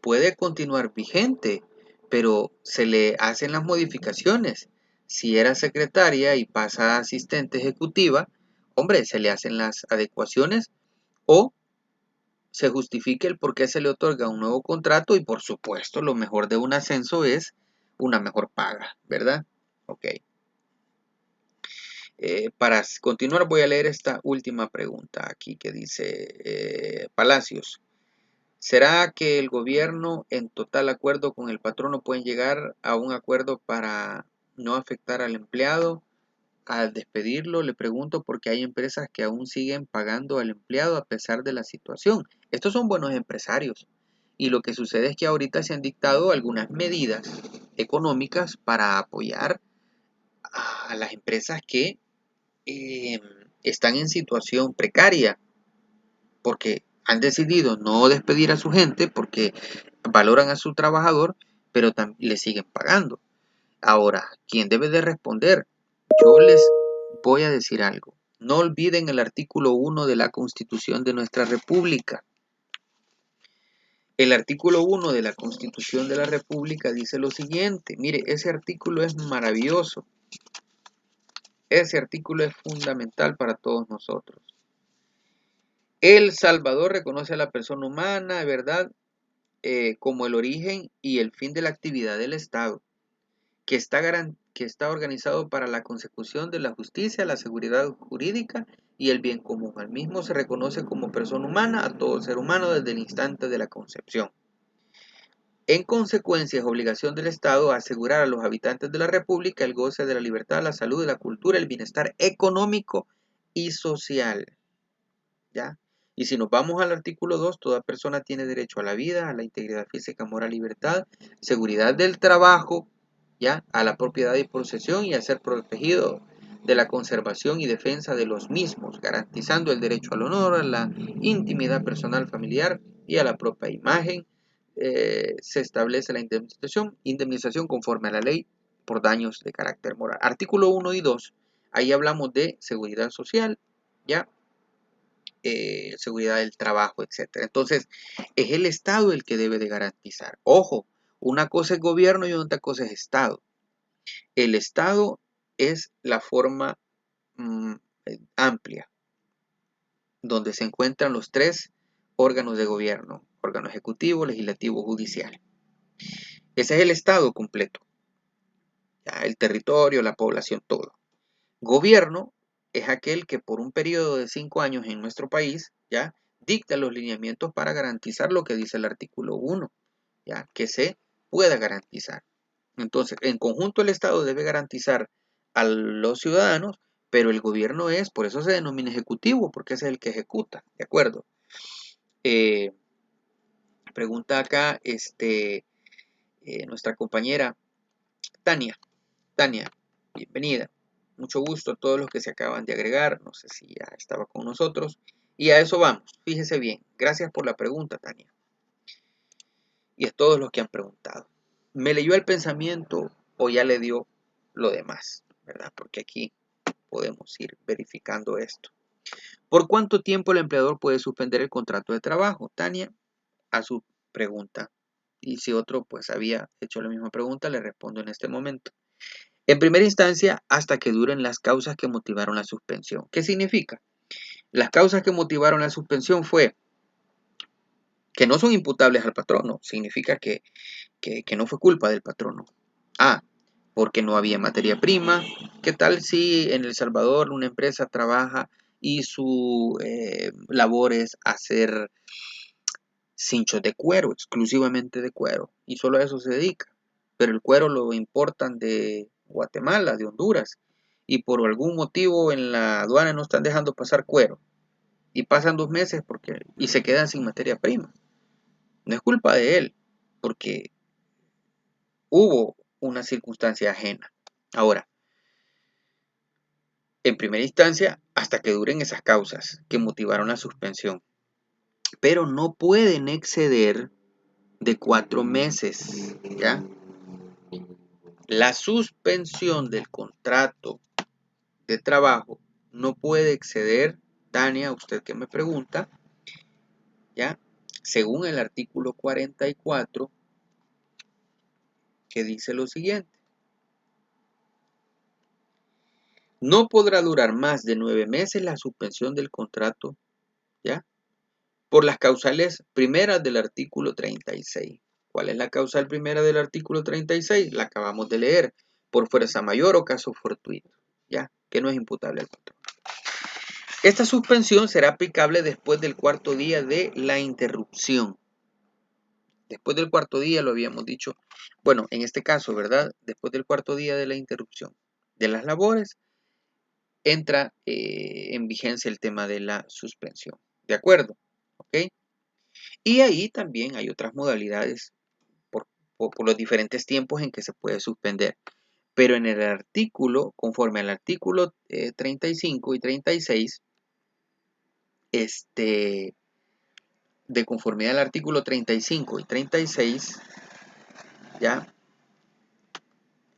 puede continuar vigente, pero se le hacen las modificaciones. Si era secretaria y pasa a asistente ejecutiva, hombre, se le hacen las adecuaciones o se justifique el por qué se le otorga un nuevo contrato y por supuesto lo mejor de un ascenso es una mejor paga, ¿verdad? Ok. Para continuar voy a leer esta última pregunta aquí que dice Palacios. ¿Será que el gobierno en total acuerdo con el patrono pueden llegar a un acuerdo para no afectar al empleado? al despedirlo, le pregunto por qué hay empresas que aún siguen pagando al empleado a pesar de la situación. Estos son buenos empresarios. Y lo que sucede es que ahorita se han dictado algunas medidas económicas para apoyar a las empresas que eh, están en situación precaria, porque han decidido no despedir a su gente porque valoran a su trabajador, pero le siguen pagando. Ahora, ¿quién debe de responder? Yo les voy a decir algo. No olviden el artículo 1 de la Constitución de nuestra República. El artículo 1 de la Constitución de la República dice lo siguiente. Mire, ese artículo es maravilloso. Ese artículo es fundamental para todos nosotros. El Salvador reconoce a la persona humana, ¿verdad? Como el origen y el fin de la actividad del Estado, que está organizado para la consecución de la justicia, la seguridad jurídica y el bien común. Al mismo se reconoce como persona humana a todo ser humano desde el instante de la concepción. En consecuencia, es obligación del Estado asegurar a los habitantes de la República el goce de la libertad, la salud, la cultura, el bienestar económico y social. ¿Ya? Y si nos vamos al artículo 2, toda persona tiene derecho a la vida, a la integridad física, moral, libertad, seguridad del trabajo, ¿ya? A la propiedad y posesión y a ser protegido de la conservación y defensa de los mismos, garantizando el derecho al honor, a la intimidad personal familiar y a la propia imagen. Se establece la indemnización conforme a la ley por daños de carácter moral. Artículo 1 y 2, ahí hablamos de seguridad social, ¿ya? Seguridad del trabajo, etcétera. Entonces, es el Estado el que debe de garantizar. Ojo, una cosa es gobierno y otra cosa es Estado. El Estado es la forma amplia, donde se encuentran los tres órganos de gobierno, órgano ejecutivo, legislativo, judicial. Ese es el Estado completo, ya, el territorio, la población, todo. Gobierno es aquel que por un periodo de 5 años en nuestro país, ya, dicta los lineamientos para garantizar lo que dice el artículo 1, ya, que se pueda garantizar. Entonces, en conjunto el Estado debe garantizar a los ciudadanos, pero el gobierno es, por eso se denomina ejecutivo, porque es el que ejecuta, ¿de acuerdo? Pregunta acá nuestra compañera Tania. Tania, bienvenida. Mucho gusto a todos los que se acaban de agregar. No sé si ya estaba con nosotros. Y a eso vamos. Fíjese bien. Gracias por la pregunta, Tania. Y a todos los que han preguntado. ¿Me leyó el pensamiento o ya le dio lo demás? ¿Verdad? Porque aquí podemos ir verificando esto. ¿Por cuánto tiempo el empleador puede suspender el contrato de trabajo? Tania, a su pregunta. Y si otro pues había hecho la misma pregunta, le respondo en este momento. En primera instancia, hasta que duren las causas que motivaron la suspensión. ¿Qué significa? Las causas que motivaron la suspensión fue que no son imputables al patrono. Significa que no fue culpa del patrono. Porque no había materia prima. ¿Qué tal si en El Salvador una empresa trabaja y su labor es hacer cinchos de cuero, exclusivamente de cuero, y solo a eso se dedica? Pero el cuero lo importan de Guatemala, de Honduras, y por algún motivo en la aduana no están dejando pasar cuero, y pasan 2 meses y se quedan sin materia prima. No es culpa de él, porque hubo una circunstancia ajena. Ahora, en primera instancia, hasta que duren esas causas que motivaron la suspensión, pero no pueden exceder de 4 meses, ¿ya? La suspensión del contrato de trabajo no puede exceder, Tania, usted que me pregunta, ¿ya? Según el artículo 44, que dice lo siguiente. No podrá durar más de 9 meses la suspensión del contrato, ¿ya? Por las causales primeras del artículo 36. ¿Cuál es la causal primera del artículo 36? La acabamos de leer. Por fuerza mayor o caso fortuito, ¿ya? Que no es imputable al patrón. Esta suspensión será aplicable después del 4.º día de la interrupción. Después del 4.º día lo habíamos dicho. Bueno, en este caso, ¿verdad? Después del 4.º día de la interrupción de las labores, entra en vigencia el tema de la suspensión. ¿De acuerdo? ¿Ok? Y ahí también hay otras modalidades por los diferentes tiempos en que se puede suspender. Pero en el artículo, conforme al artículo 35 y 36, de conformidad al artículo 35 y 36, ¿ya?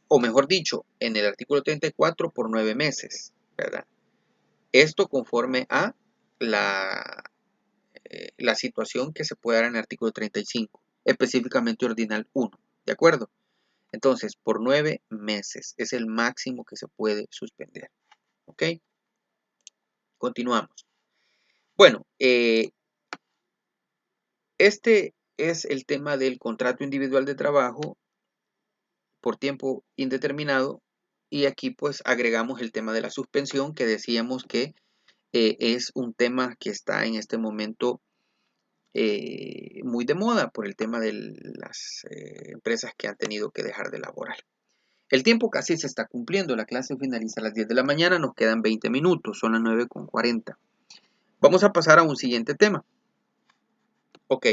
O mejor dicho, en el artículo 34 por 9 meses, ¿verdad? Esto conforme a la situación que se puede dar en el artículo 35, específicamente ordinal 1, ¿de acuerdo? Entonces, por 9 meses es el máximo que se puede suspender, ¿ok? Continuamos. Bueno, este es el tema del contrato individual de trabajo por tiempo indeterminado y aquí pues agregamos el tema de la suspensión que decíamos que es un tema que está en este momento muy de moda por el tema de las empresas que han tenido que dejar de laborar. El tiempo casi se está cumpliendo, la clase finaliza a las 10 de la mañana, nos quedan 20 minutos, son las 9:40. Vamos a pasar a un siguiente tema. Ok,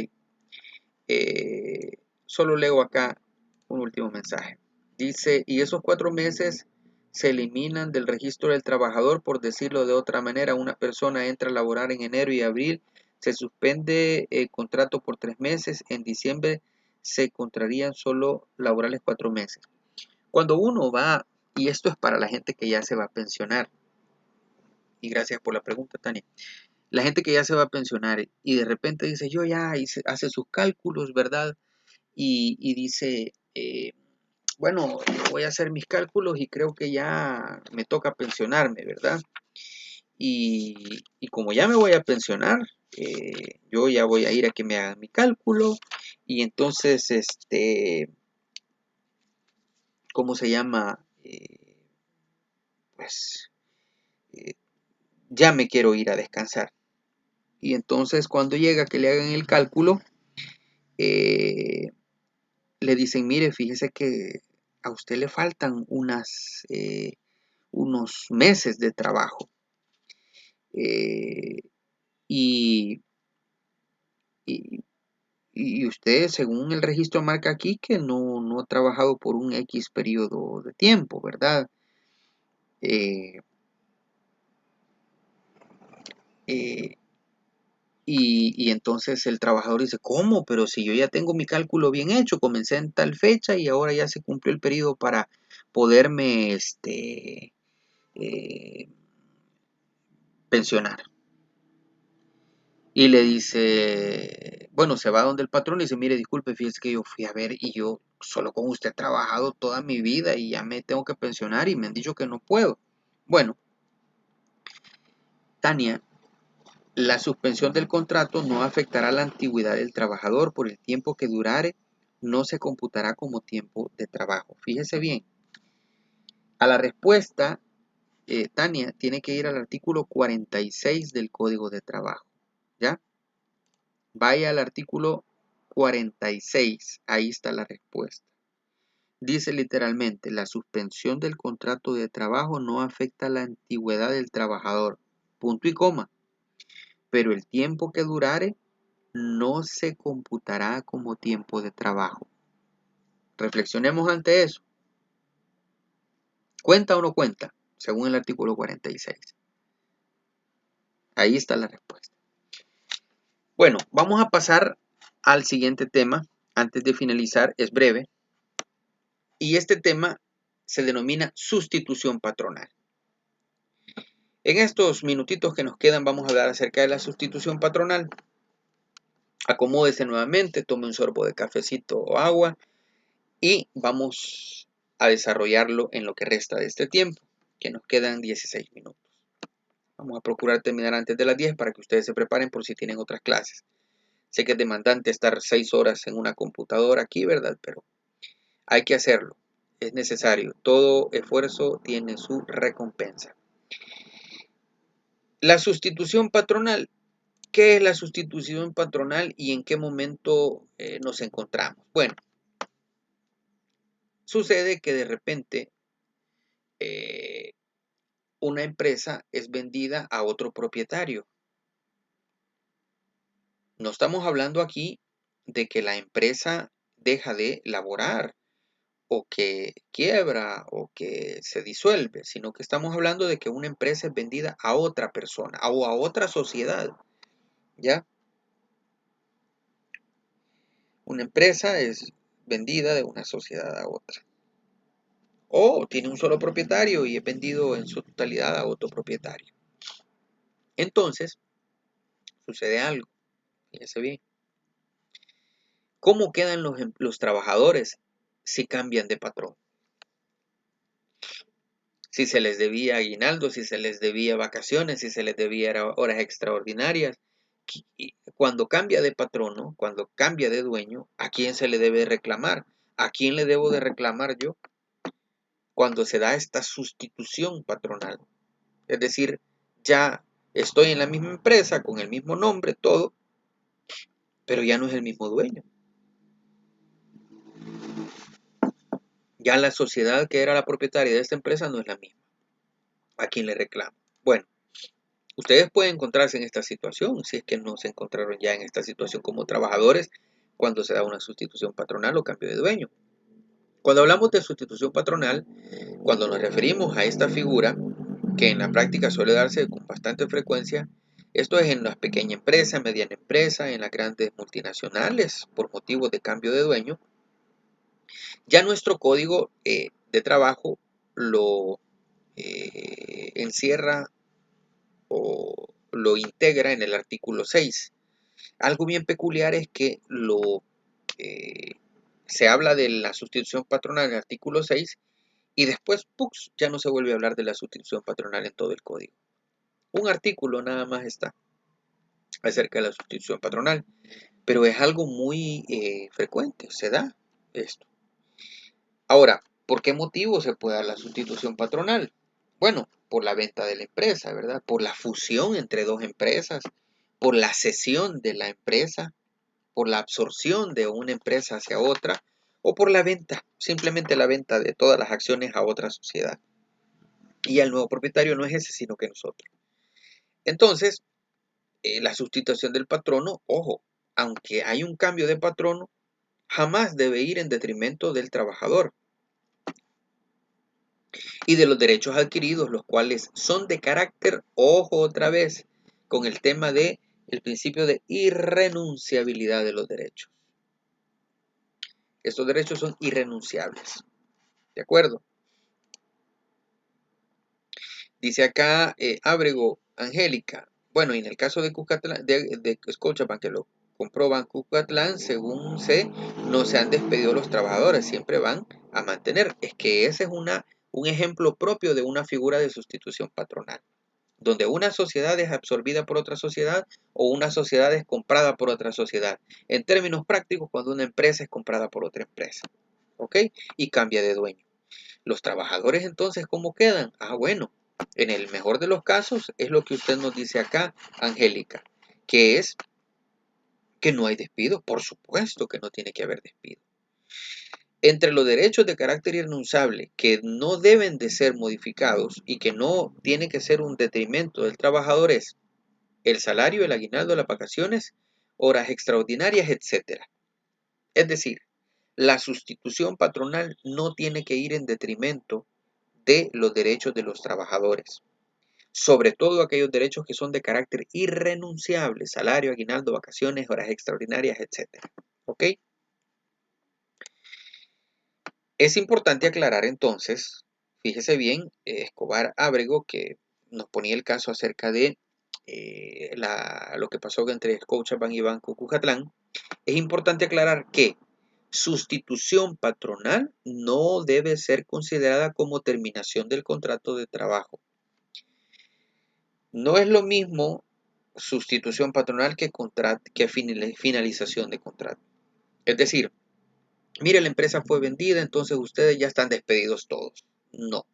solo leo acá un último mensaje. Dice, y esos 4 meses se eliminan del registro del trabajador, por decirlo de otra manera, una persona entra a laborar en enero y abril, se suspende el contrato por 3 meses, en diciembre se contrarían solo laborales 4 meses. Cuando uno va, y esto es para la gente que ya se va a pensionar, y gracias por la pregunta, Tania, la gente que ya se va a pensionar y de repente dice, yo ya hice, hace sus cálculos, ¿verdad? Y dice, bueno, yo voy a hacer mis cálculos y creo que ya me toca pensionarme, ¿verdad? Y como ya me voy a pensionar, yo ya voy a ir a que me hagan mi cálculo y entonces, ¿cómo se llama? Pues ya me quiero ir a descansar. Y entonces cuando llega que le hagan el cálculo, le dicen, mire, fíjese que a usted le faltan unos meses de trabajo. Eh, y, y, y usted, según el registro, marca aquí que no ha trabajado por un X periodo de tiempo, ¿verdad? Eh, eh, y entonces el trabajador dice, ¿cómo? Pero si yo ya tengo mi cálculo bien hecho, comencé en tal fecha y ahora ya se cumplió el periodo para poderme eh, pensionar. Y le dice, bueno, se va donde el patrón y dice, mire, disculpe, fíjese que yo fui a ver y yo solo con usted he trabajado toda mi vida y ya me tengo que pensionar y me han dicho que no puedo. Bueno, Tania, la suspensión del contrato no afectará la antigüedad del trabajador por el tiempo que durare, no se computará como tiempo de trabajo. Fíjese bien, a la respuesta, Tania tiene que ir al artículo 46 del Código de Trabajo, ¿ya? Vaya al artículo 46, ahí está la respuesta. Dice literalmente, la suspensión del contrato de trabajo no afecta la antigüedad del trabajador, punto y coma, pero el tiempo que durare no se computará como tiempo de trabajo. Reflexionemos ante eso. ¿Cuenta o no cuenta? Según el artículo 46. Ahí está la respuesta. Bueno, vamos a pasar al siguiente tema. Antes de finalizar, es breve. Y este tema se denomina sustitución patronal. En estos minutitos que nos quedan vamos a hablar acerca de la sustitución patronal. Acomódese nuevamente, tome un sorbo de cafecito o agua y vamos a desarrollarlo en lo que resta de este tiempo, que nos quedan 16 minutos. Vamos a procurar terminar antes de las 10 para que ustedes se preparen por si tienen otras clases. Sé que es demandante estar 6 horas en una computadora aquí, ¿verdad? Pero hay que hacerlo. Es necesario. Todo esfuerzo tiene su recompensa. La sustitución patronal. ¿Qué es la sustitución patronal y en qué momento nos encontramos? Bueno, sucede que de repente una empresa es vendida a otro propietario. No estamos hablando aquí de que la empresa deja de laborar o que quiebra o que se disuelve, sino que estamos hablando de que una empresa es vendida a otra persona o a otra sociedad, ¿ya? Una empresa es vendida de una sociedad a otra. O tiene un solo propietario y es vendido en su totalidad a otro propietario. Entonces, sucede algo, fíjense bien. ¿Cómo quedan los trabajadores si cambian de patrón? Si se les debía aguinaldo, si se les debía vacaciones, si se les debía horas extraordinarias. Cuando cambia de patrono, cuando cambia de dueño, ¿a quién se le debe reclamar? ¿A quién le debo de reclamar yo? Cuando se da esta sustitución patronal. Es decir, ya estoy en la misma empresa, con el mismo nombre, todo, pero ya no es el mismo dueño. Ya la sociedad que era la propietaria de esta empresa no es la misma. ¿A quién le reclamo? Bueno, ustedes pueden encontrarse en esta situación, si es que no se encontraron ya en esta situación como trabajadores, cuando se da una sustitución patronal o cambio de dueño. Cuando hablamos de sustitución patronal, cuando nos referimos a esta figura, que en la práctica suele darse con bastante frecuencia, esto es en las pequeñas empresas, mediana empresa, en las grandes multinacionales, por motivos de cambio de dueño, ya nuestro código de trabajo lo encierra o lo integra en el artículo 6. Algo bien peculiar es que se habla de la sustitución patronal en el artículo 6 y después, ¡pux!, ya no se vuelve a hablar de la sustitución patronal en todo el código. Un artículo nada más está acerca de la sustitución patronal, pero es algo muy frecuente, se da esto. Ahora, ¿por qué motivo se puede dar la sustitución patronal? Bueno, por la venta de la empresa, ¿verdad? Por la fusión entre dos empresas, por la cesión de la empresa, por la absorción de una empresa hacia otra, o por la venta, simplemente la venta de todas las acciones a otra sociedad. Y el nuevo propietario no es ese, sino que nosotros. Entonces, la sustitución del patrono, ojo, aunque hay un cambio de patrono, jamás debe ir en detrimento del trabajador y de los derechos adquiridos, los cuales son de carácter, ojo otra vez, con el tema de el principio de irrenunciabilidad de los derechos. Estos derechos son irrenunciables. ¿De acuerdo? Dice acá Ábrego, Angélica. Bueno, y en el caso de Cuscatlán, de Scotiabank, que lo compró Banco Cuscatlán, según sé, no se han despedido los trabajadores, siempre van a mantener. Es que ese es un ejemplo propio de una figura de sustitución patronal, donde una sociedad es absorbida por otra sociedad o una sociedad es comprada por otra sociedad. En términos prácticos, cuando una empresa es comprada por otra empresa, ¿ok? Y cambia de dueño. Los trabajadores entonces, ¿cómo quedan? Ah, bueno, en el mejor de los casos es lo que usted nos dice acá, Angélica, que es que no hay despido. Por supuesto que no tiene que haber despido. Entre los derechos de carácter irrenunciable que no deben de ser modificados y que no tiene que ser un detrimento del trabajador es el salario, el aguinaldo, las vacaciones, horas extraordinarias, etc. Es decir, la sustitución patronal no tiene que ir en detrimento de los derechos de los trabajadores, sobre todo aquellos derechos que son de carácter irrenunciable, salario, aguinaldo, vacaciones, horas extraordinarias, etc. ¿Ok? Es importante aclarar entonces, fíjese bien, Escobar Ábrego, que nos ponía el caso acerca de lo que pasó entre Scotiabank y Banco Cucatlán. Es importante aclarar que sustitución patronal no debe ser considerada como terminación del contrato de trabajo. No es lo mismo sustitución patronal que finalización de contrato. Es decir, mire, la empresa fue vendida, entonces ustedes ya están despedidos todos. No,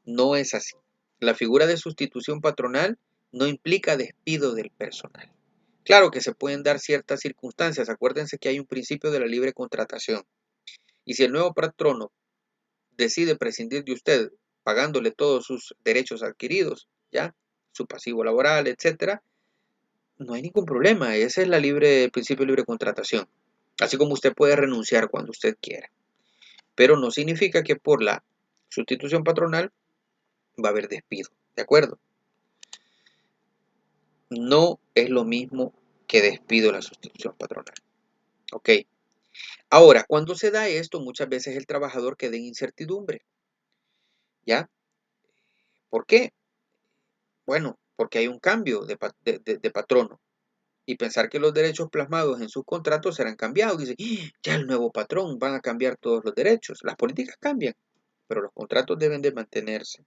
no es así. La figura de sustitución patronal no implica despido del personal. Claro que se pueden dar ciertas circunstancias. Acuérdense que hay un principio de la libre contratación. Y si el nuevo patrono decide prescindir de usted pagándole todos sus derechos adquiridos, ¿ya? Su pasivo laboral, etcétera, no hay ningún problema. Ese es el principio de libre contratación. Así como usted puede renunciar cuando usted quiera. Pero no significa que por la sustitución patronal va a haber despido. ¿De acuerdo? No es lo mismo que despido la sustitución patronal. ¿Ok? Ahora, cuando se da esto, muchas veces el trabajador queda en incertidumbre. ¿Ya? ¿Por qué? Bueno, porque hay un cambio de patrono. Y pensar que los derechos plasmados en sus contratos serán cambiados. Dice, ya el nuevo patrón van a cambiar todos los derechos. Las políticas cambian, pero los contratos deben de mantenerse.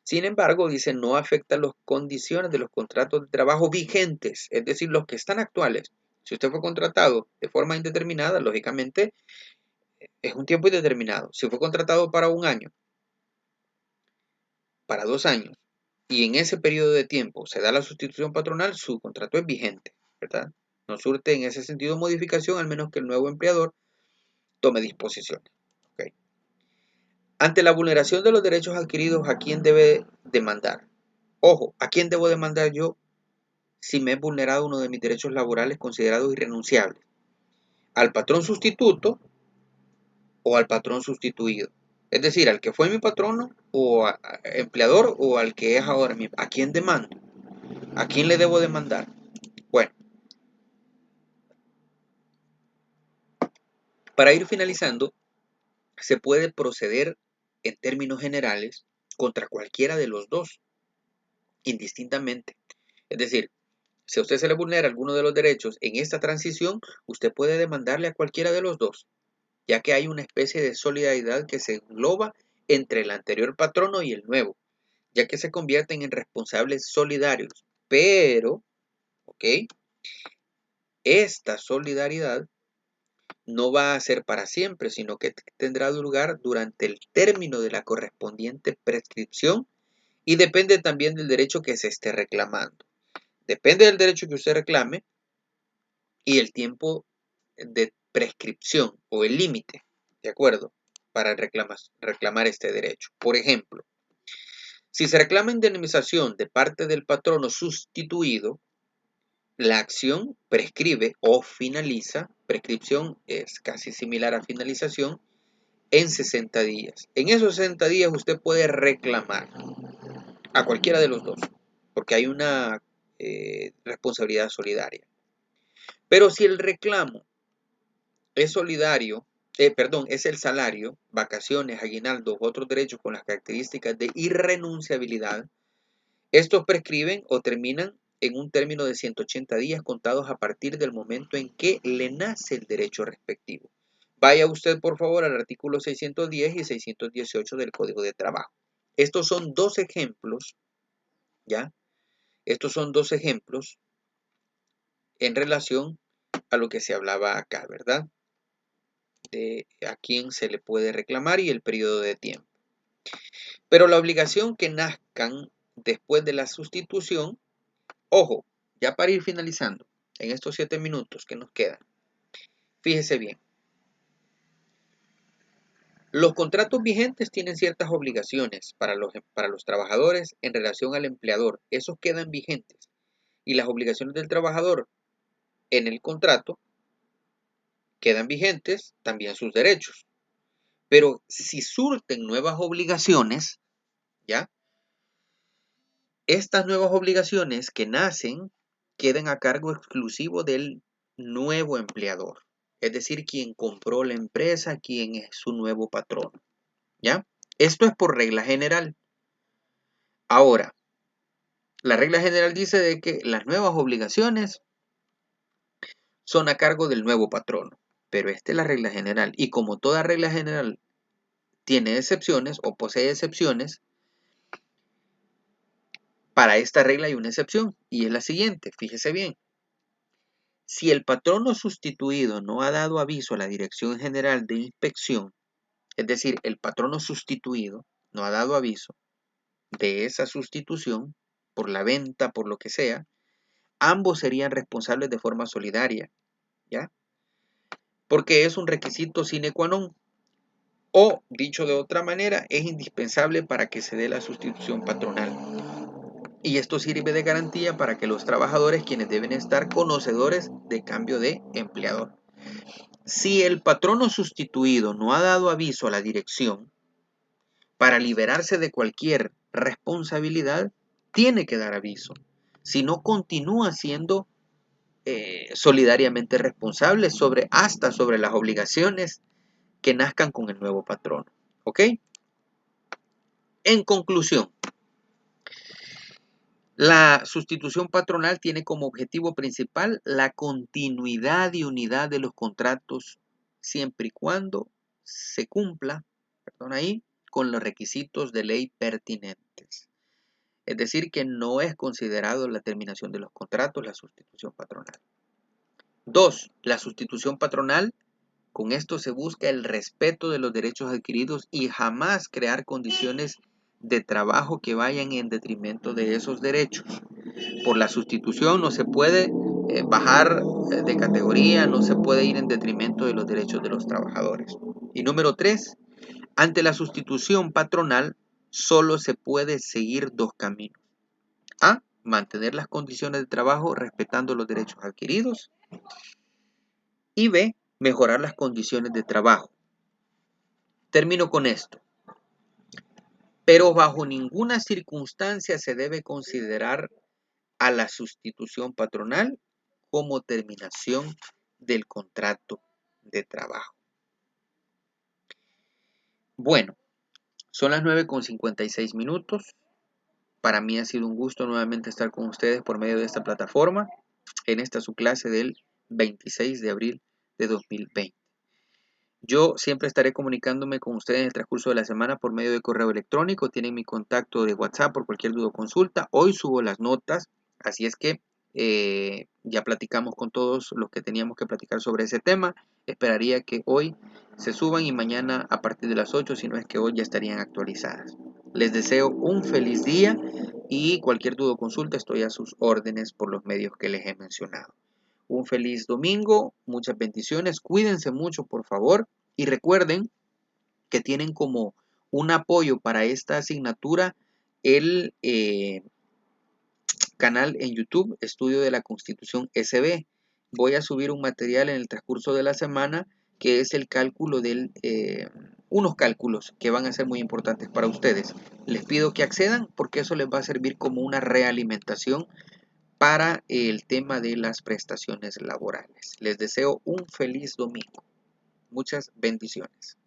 Sin embargo, dice, no afecta las condiciones de los contratos de trabajo vigentes, es decir, los que están actuales. Si usted fue contratado de forma indeterminada, lógicamente es un tiempo indeterminado. Si fue contratado para un año, para 2 años, y en ese periodo de tiempo se da la sustitución patronal, su contrato es vigente, ¿verdad? No surte en ese sentido modificación, al menos que el nuevo empleador tome disposiciones. ¿Okay? Ante la vulneración de los derechos adquiridos, ¿a quién debe demandar? Ojo, ¿a quién debo demandar yo si me he vulnerado uno de mis derechos laborales considerados irrenunciables? ¿Al patrón sustituto o al patrón sustituido? Es decir, al que fue mi patrono o empleador o al que es ahora mi. ¿A quién demando? ¿A quién le debo demandar? Bueno, para ir finalizando, se puede proceder en términos generales contra cualquiera de los dos, indistintamente. Es decir, si a usted se le vulnera alguno de los derechos en esta transición, usted puede demandarle a cualquiera de los dos, ya que hay una especie de solidaridad que se engloba entre el anterior patrono y el nuevo, ya que se convierten en responsables solidarios. Pero, ¿ok? Esta solidaridad no va a ser para siempre, sino que tendrá lugar durante el término de la correspondiente prescripción y depende también del derecho que se esté reclamando. Depende del derecho que usted reclame y el tiempo de prescripción o el límite, ¿de acuerdo? Para reclamar este derecho. Por ejemplo, si se reclama indemnización de parte del patrono sustituido, la acción prescribe o finaliza, prescripción es casi similar a finalización, en 60 días. En esos 60 días usted puede reclamar a cualquiera de los dos, porque hay una responsabilidad solidaria. Pero si el reclamo es solidario, es el salario, vacaciones, aguinaldos u otros derechos con las características de irrenunciabilidad, estos prescriben o terminan en un término de 180 días contados a partir del momento en que le nace el derecho respectivo. Vaya usted, por favor, al artículo 610 y 618 del Código de Trabajo. Estos son dos ejemplos, ¿ya? Estos son dos ejemplos en relación a lo que se hablaba acá, ¿verdad? De a quién se le puede reclamar y el periodo de tiempo. Pero la obligación que nazcan después de la sustitución, ojo, ya para ir finalizando, en estos 7 minutos que nos quedan, fíjese bien, los contratos vigentes tienen ciertas obligaciones para los trabajadores en relación al empleador, esos quedan vigentes, y las obligaciones del trabajador en el contrato quedan vigentes, también sus derechos. Pero si surten nuevas obligaciones, ¿ya? Estas nuevas obligaciones que nacen quedan a cargo exclusivo del nuevo empleador, es decir, quien compró la empresa, quien es su nuevo patrón, ¿ya? Esto es por regla general. Ahora, la regla general dice de que las nuevas obligaciones son a cargo del nuevo patrono, pero esta es la regla general y como toda regla general tiene excepciones o posee excepciones, para esta regla hay una excepción y es la siguiente, fíjese bien. Si el patrono sustituido no ha dado aviso a la Dirección General de Inspección, es decir, el patrono sustituido no ha dado aviso de esa sustitución por la venta, por lo que sea, ambos serían responsables de forma solidaria, ¿ya? Porque es un requisito sine qua non. o, dicho de otra manera, es indispensable para que se dé la sustitución patronal. Y esto sirve de garantía para que los trabajadores, quienes deben estar conocedores de cambio de empleador. Si el patrono sustituido no ha dado aviso a la dirección para liberarse de cualquier responsabilidad, tiene que dar aviso. Si no, continúa siendo solidariamente responsable hasta sobre las obligaciones que nazcan con el nuevo patrono. ¿Ok? En conclusión, la sustitución patronal tiene como objetivo principal la continuidad y unidad de los contratos siempre y cuando se cumpla, con los requisitos de ley pertinentes. Es decir, que no es considerado la terminación de los contratos la sustitución patronal. 2. La sustitución patronal, con esto se busca el respeto de los derechos adquiridos y jamás crear condiciones de trabajo que vayan en detrimento de esos derechos. Por la sustitución no se puede bajar de categoría, no se puede ir en detrimento de los derechos de los trabajadores. Y número 3, ante la sustitución patronal solo se puede seguir dos caminos. A, mantener las condiciones de trabajo respetando los derechos adquiridos. Y B, mejorar las condiciones de trabajo. Termino con esto. Pero bajo ninguna circunstancia se debe considerar a la sustitución patronal como terminación del contrato de trabajo. Bueno, son las 9:56. Para mí ha sido un gusto nuevamente estar con ustedes por medio de esta plataforma, en esta su clase del 26 de abril de 2020. Yo siempre estaré comunicándome con ustedes en el transcurso de la semana por medio de correo electrónico. Tienen mi contacto de WhatsApp por cualquier duda o consulta. Hoy subo las notas, así es que ya platicamos con todos los que teníamos que platicar sobre ese tema. Esperaría que hoy se suban y mañana a partir de las 8, si no es que hoy ya estarían actualizadas. Les deseo un feliz día y cualquier duda o consulta estoy a sus órdenes por los medios que les he mencionado. Un feliz domingo, muchas bendiciones, cuídense mucho por favor y recuerden que tienen como un apoyo para esta asignatura el canal en YouTube Estudio de la Constitución SB. Voy a subir un material en el transcurso de la semana que es el cálculo unos cálculos que van a ser muy importantes para ustedes. Les pido que accedan porque eso les va a servir como una realimentación para el tema de las prestaciones laborales. Les deseo un feliz domingo. Muchas bendiciones.